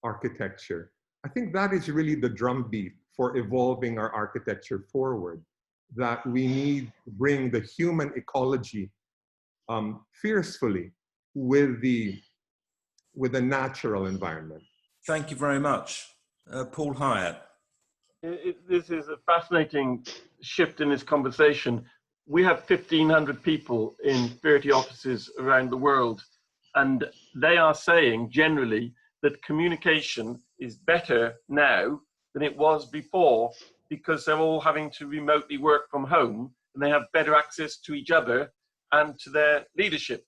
architecture. I think that is really the drumbeat for evolving our architecture forward, that we need to bring the human ecology fiercely with the natural environment. Thank you very much. Paul Hyatt. This is a fascinating shift in this conversation. We have 1,500 people in 30 offices around the world, and they are saying generally that communication is better now than it was before, because they're all having to remotely work from home and they have better access to each other and to their leadership.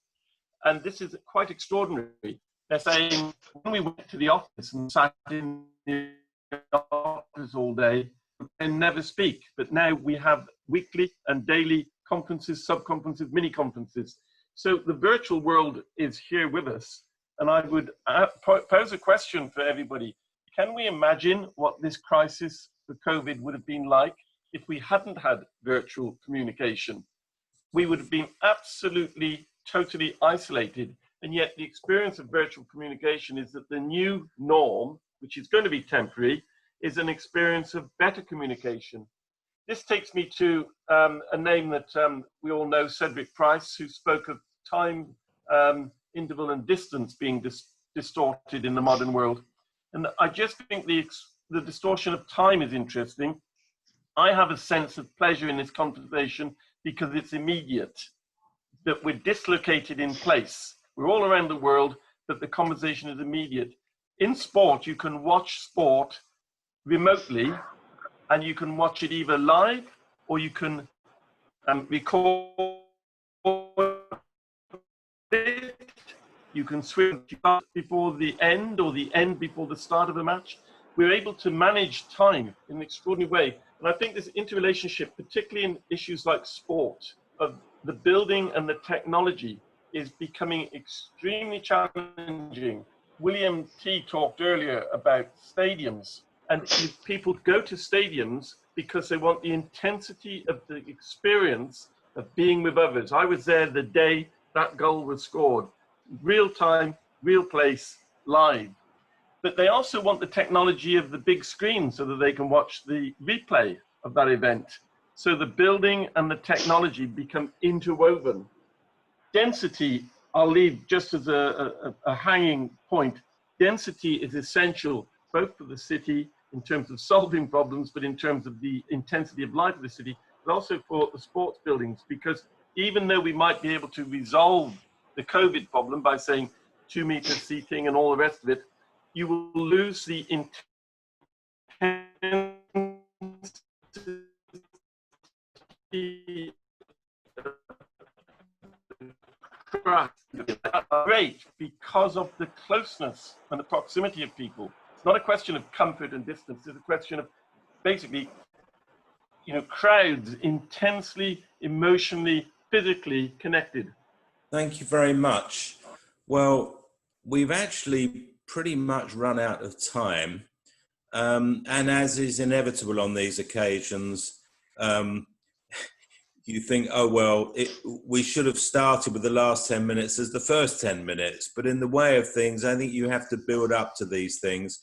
And this is quite extraordinary. They're saying, when we went to the office and sat in the office all day, we never speak. But now we have weekly and daily conferences, sub-conferences, mini-conferences. So the virtual world is here with us. And I would pose a question for everybody. Can we imagine what this crisis for COVID would have been like if we hadn't had virtual communication? We would have been absolutely, totally isolated. And yet the experience of virtual communication is that the new norm, which is going to be temporary, is an experience of better communication. This takes me to a name that we all know, Cedric Price, who spoke of time, interval and distance being distorted in the modern world. And I just think the distortion of time is interesting. I have a sense of pleasure in this conversation because it's immediate, that we're dislocated in place. We're all around the world, but the conversation is immediate. In sport, you can watch sport remotely, and you can watch it either live or you can record it. You can swim before the end or the end before the start of a match. We're able to manage time in an extraordinary way. And I think this interrelationship, particularly in issues like sport, of the building and the technology, is becoming extremely challenging. William T. talked earlier about stadiums, and if people go to stadiums because they want the intensity of the experience of being with others. I was there the day that goal was scored. Real time, real place, live. But they also want the technology of the big screen so that they can watch the replay of that event. So the building and the technology become interwoven. Density, I'll leave just as a hanging point. Density is essential both for the city in terms of solving problems, but in terms of the intensity of life of the city, but also for the sports buildings, because even though we might be able to resolve the COVID problem by saying 2 meter seating and all the rest of it, you will lose the intensity great because of the closeness and the proximity of people. It's not a question of comfort and distance. It's a question of basically, you know, crowds intensely, emotionally, physically connected. Thank you very much. Well, we've actually pretty much run out of time. And as is inevitable on these occasions, you think, oh, well, we should have started with the last 10 minutes as the first 10 minutes. But in the way of things, I think you have to build up to these things.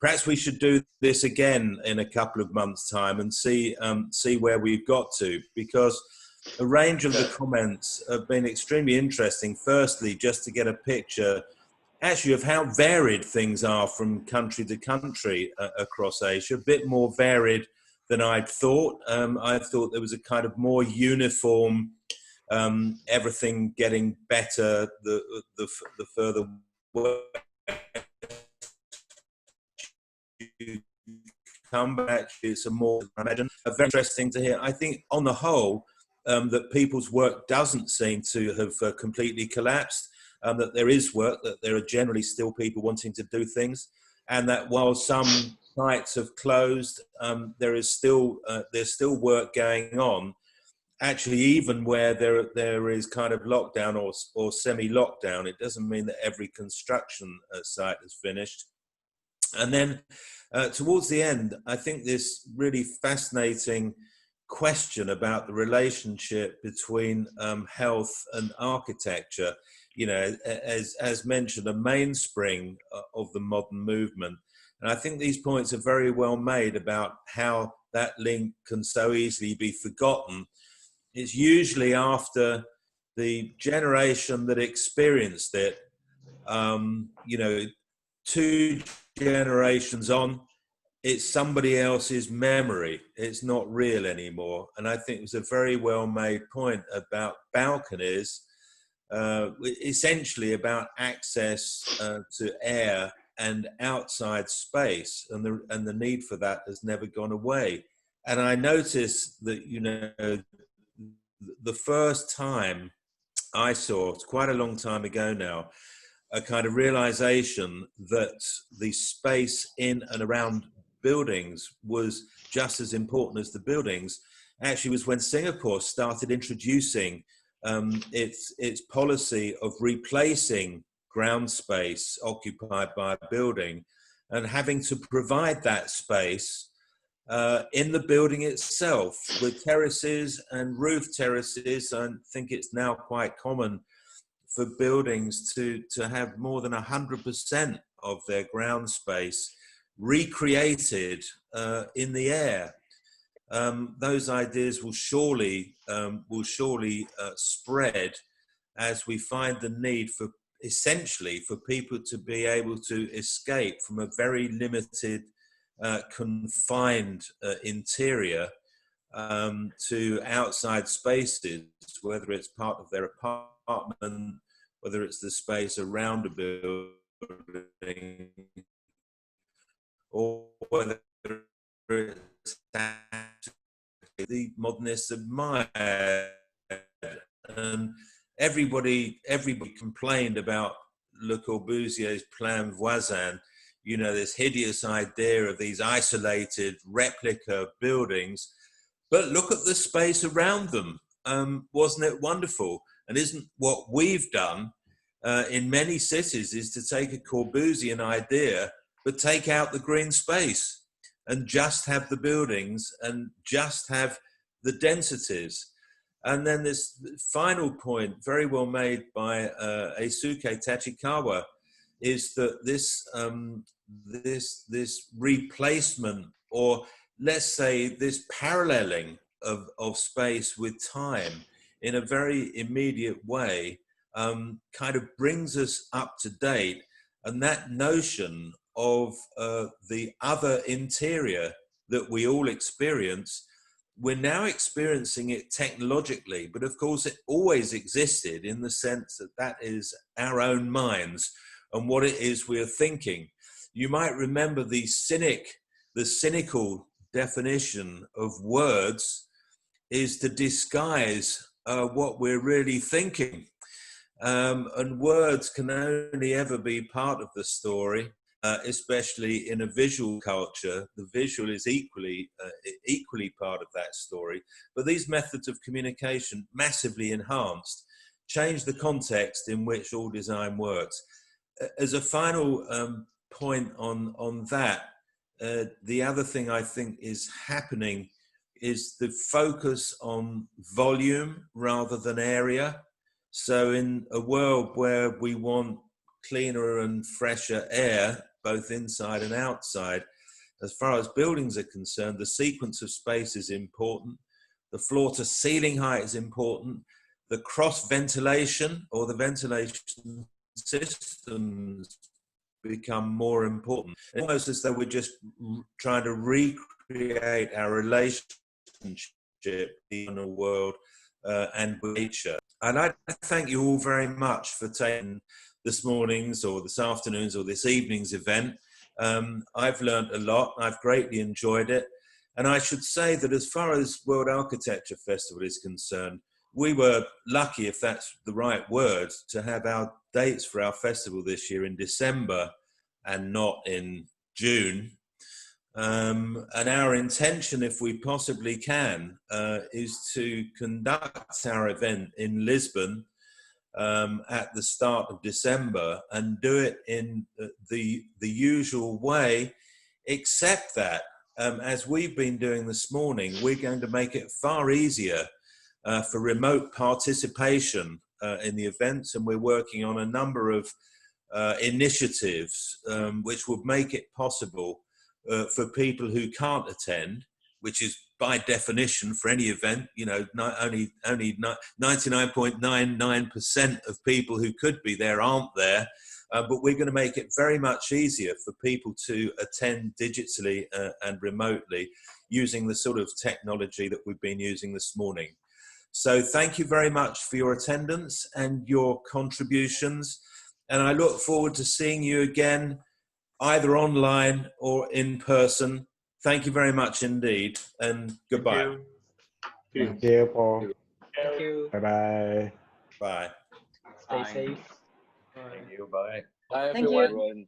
Perhaps we should do this again in a couple of months' time and see where we've got to, because a range of the comments have been extremely interesting. Firstly, just to get a picture, actually, of how varied things are from country to country across Asia, a bit more varied than I'd thought. I thought there was a kind of more uniform, everything getting better the further west you come, but actually it's a more, I imagine, very interesting to hear. I think on the whole, that people's work doesn't seem to have completely collapsed, that there is work, that there are generally still people wanting to do things, and that while some sites have closed, there's still work going on. Actually, even where there is kind of lockdown or semi-lockdown, it doesn't mean that every construction site is finished. And then towards the end, I think this really fascinating question about the relationship between health and architecture, you know, as mentioned, a mainspring of the modern movement. And I think these points are very well made about how that link can so easily be forgotten. It's usually after the generation that experienced it, you know, 2 generations on, it's somebody else's memory. It's not real anymore. And I think it was a very well made point about balconies, essentially about access to air and outside space, and the need for that has never gone away. And I noticed that, you know, the first time I saw, it's quite a long time ago now, a kind of realization that the space in and around buildings was just as important as the buildings, actually was when Singapore started introducing its policy of replacing ground space occupied by a building and having to provide that space in the building itself with terraces and roof terraces. I think it's now quite common for buildings to have more than 100% of their ground space recreated in the air. Those ideas will surely spread as we find the need for, essentially, for people to be able to escape from a very limited, confined interior to outside spaces, whether it's part of their apartment, whether it's the space around a building, or whether it's the modernists admired. And everybody complained about Le Corbusier's plan voisin, you know, this hideous idea of these isolated replica buildings. But look at the space around them. Wasn't it wonderful? And isn't what we've done in many cities is to take a Corbusian idea, but take out the green space and just have the buildings and just have the densities. And then this final point, very well made by Eisuke Tachikawa, is that this replacement, or let's say this paralleling of space with time in a very immediate way, kind of brings us up to date. And that notion of the other interior that we all experience, we're now experiencing it technologically, but of course it always existed in the sense that that is our own minds and what it is we're thinking. You might remember the cynical definition of words is to disguise what we're really thinking. And words can only ever be part of the story, especially in a visual culture. The visual is equally part of that story. But these methods of communication, massively enhanced, change the context in which all design works. As a final point on that, the other thing I think is happening is the focus on volume rather than area. So in a world where we want cleaner and fresher air, both inside and outside, as far as buildings are concerned, the sequence of space is important. The floor to ceiling height is important. The cross ventilation or the ventilation systems become more important. It's almost as though we're just trying to recreate our relationship in the world and with nature. And I thank you all very much for taking this morning's or this afternoon's or this evening's event I've learned a lot. I've greatly enjoyed it. And I should say that as far as World Architecture Festival is concerned, we were lucky, if that's the right word, to have our dates for our festival this year in December and not in June. And our intention, if we possibly can, is to conduct our event in Lisbon at the start of December and do it in the usual way, except that, as we've been doing this morning, we're going to make it far easier for remote participation in the events, and we're working on a number of initiatives which would make it possible for people who can't attend, which is by definition for any event, you know, only 99.99% of people who could be there aren't there. But we're going to make it very much easier for people to attend digitally and remotely using the sort of technology that we've been using this morning. So thank you very much for your attendance and your contributions. And I look forward to seeing you again, either online or in person. Thank you very much indeed, and goodbye. Thank you, Paul. Thank you. Bye-bye. Bye. Stay safe. Thank you. Bye. Bye, Thank everyone. you.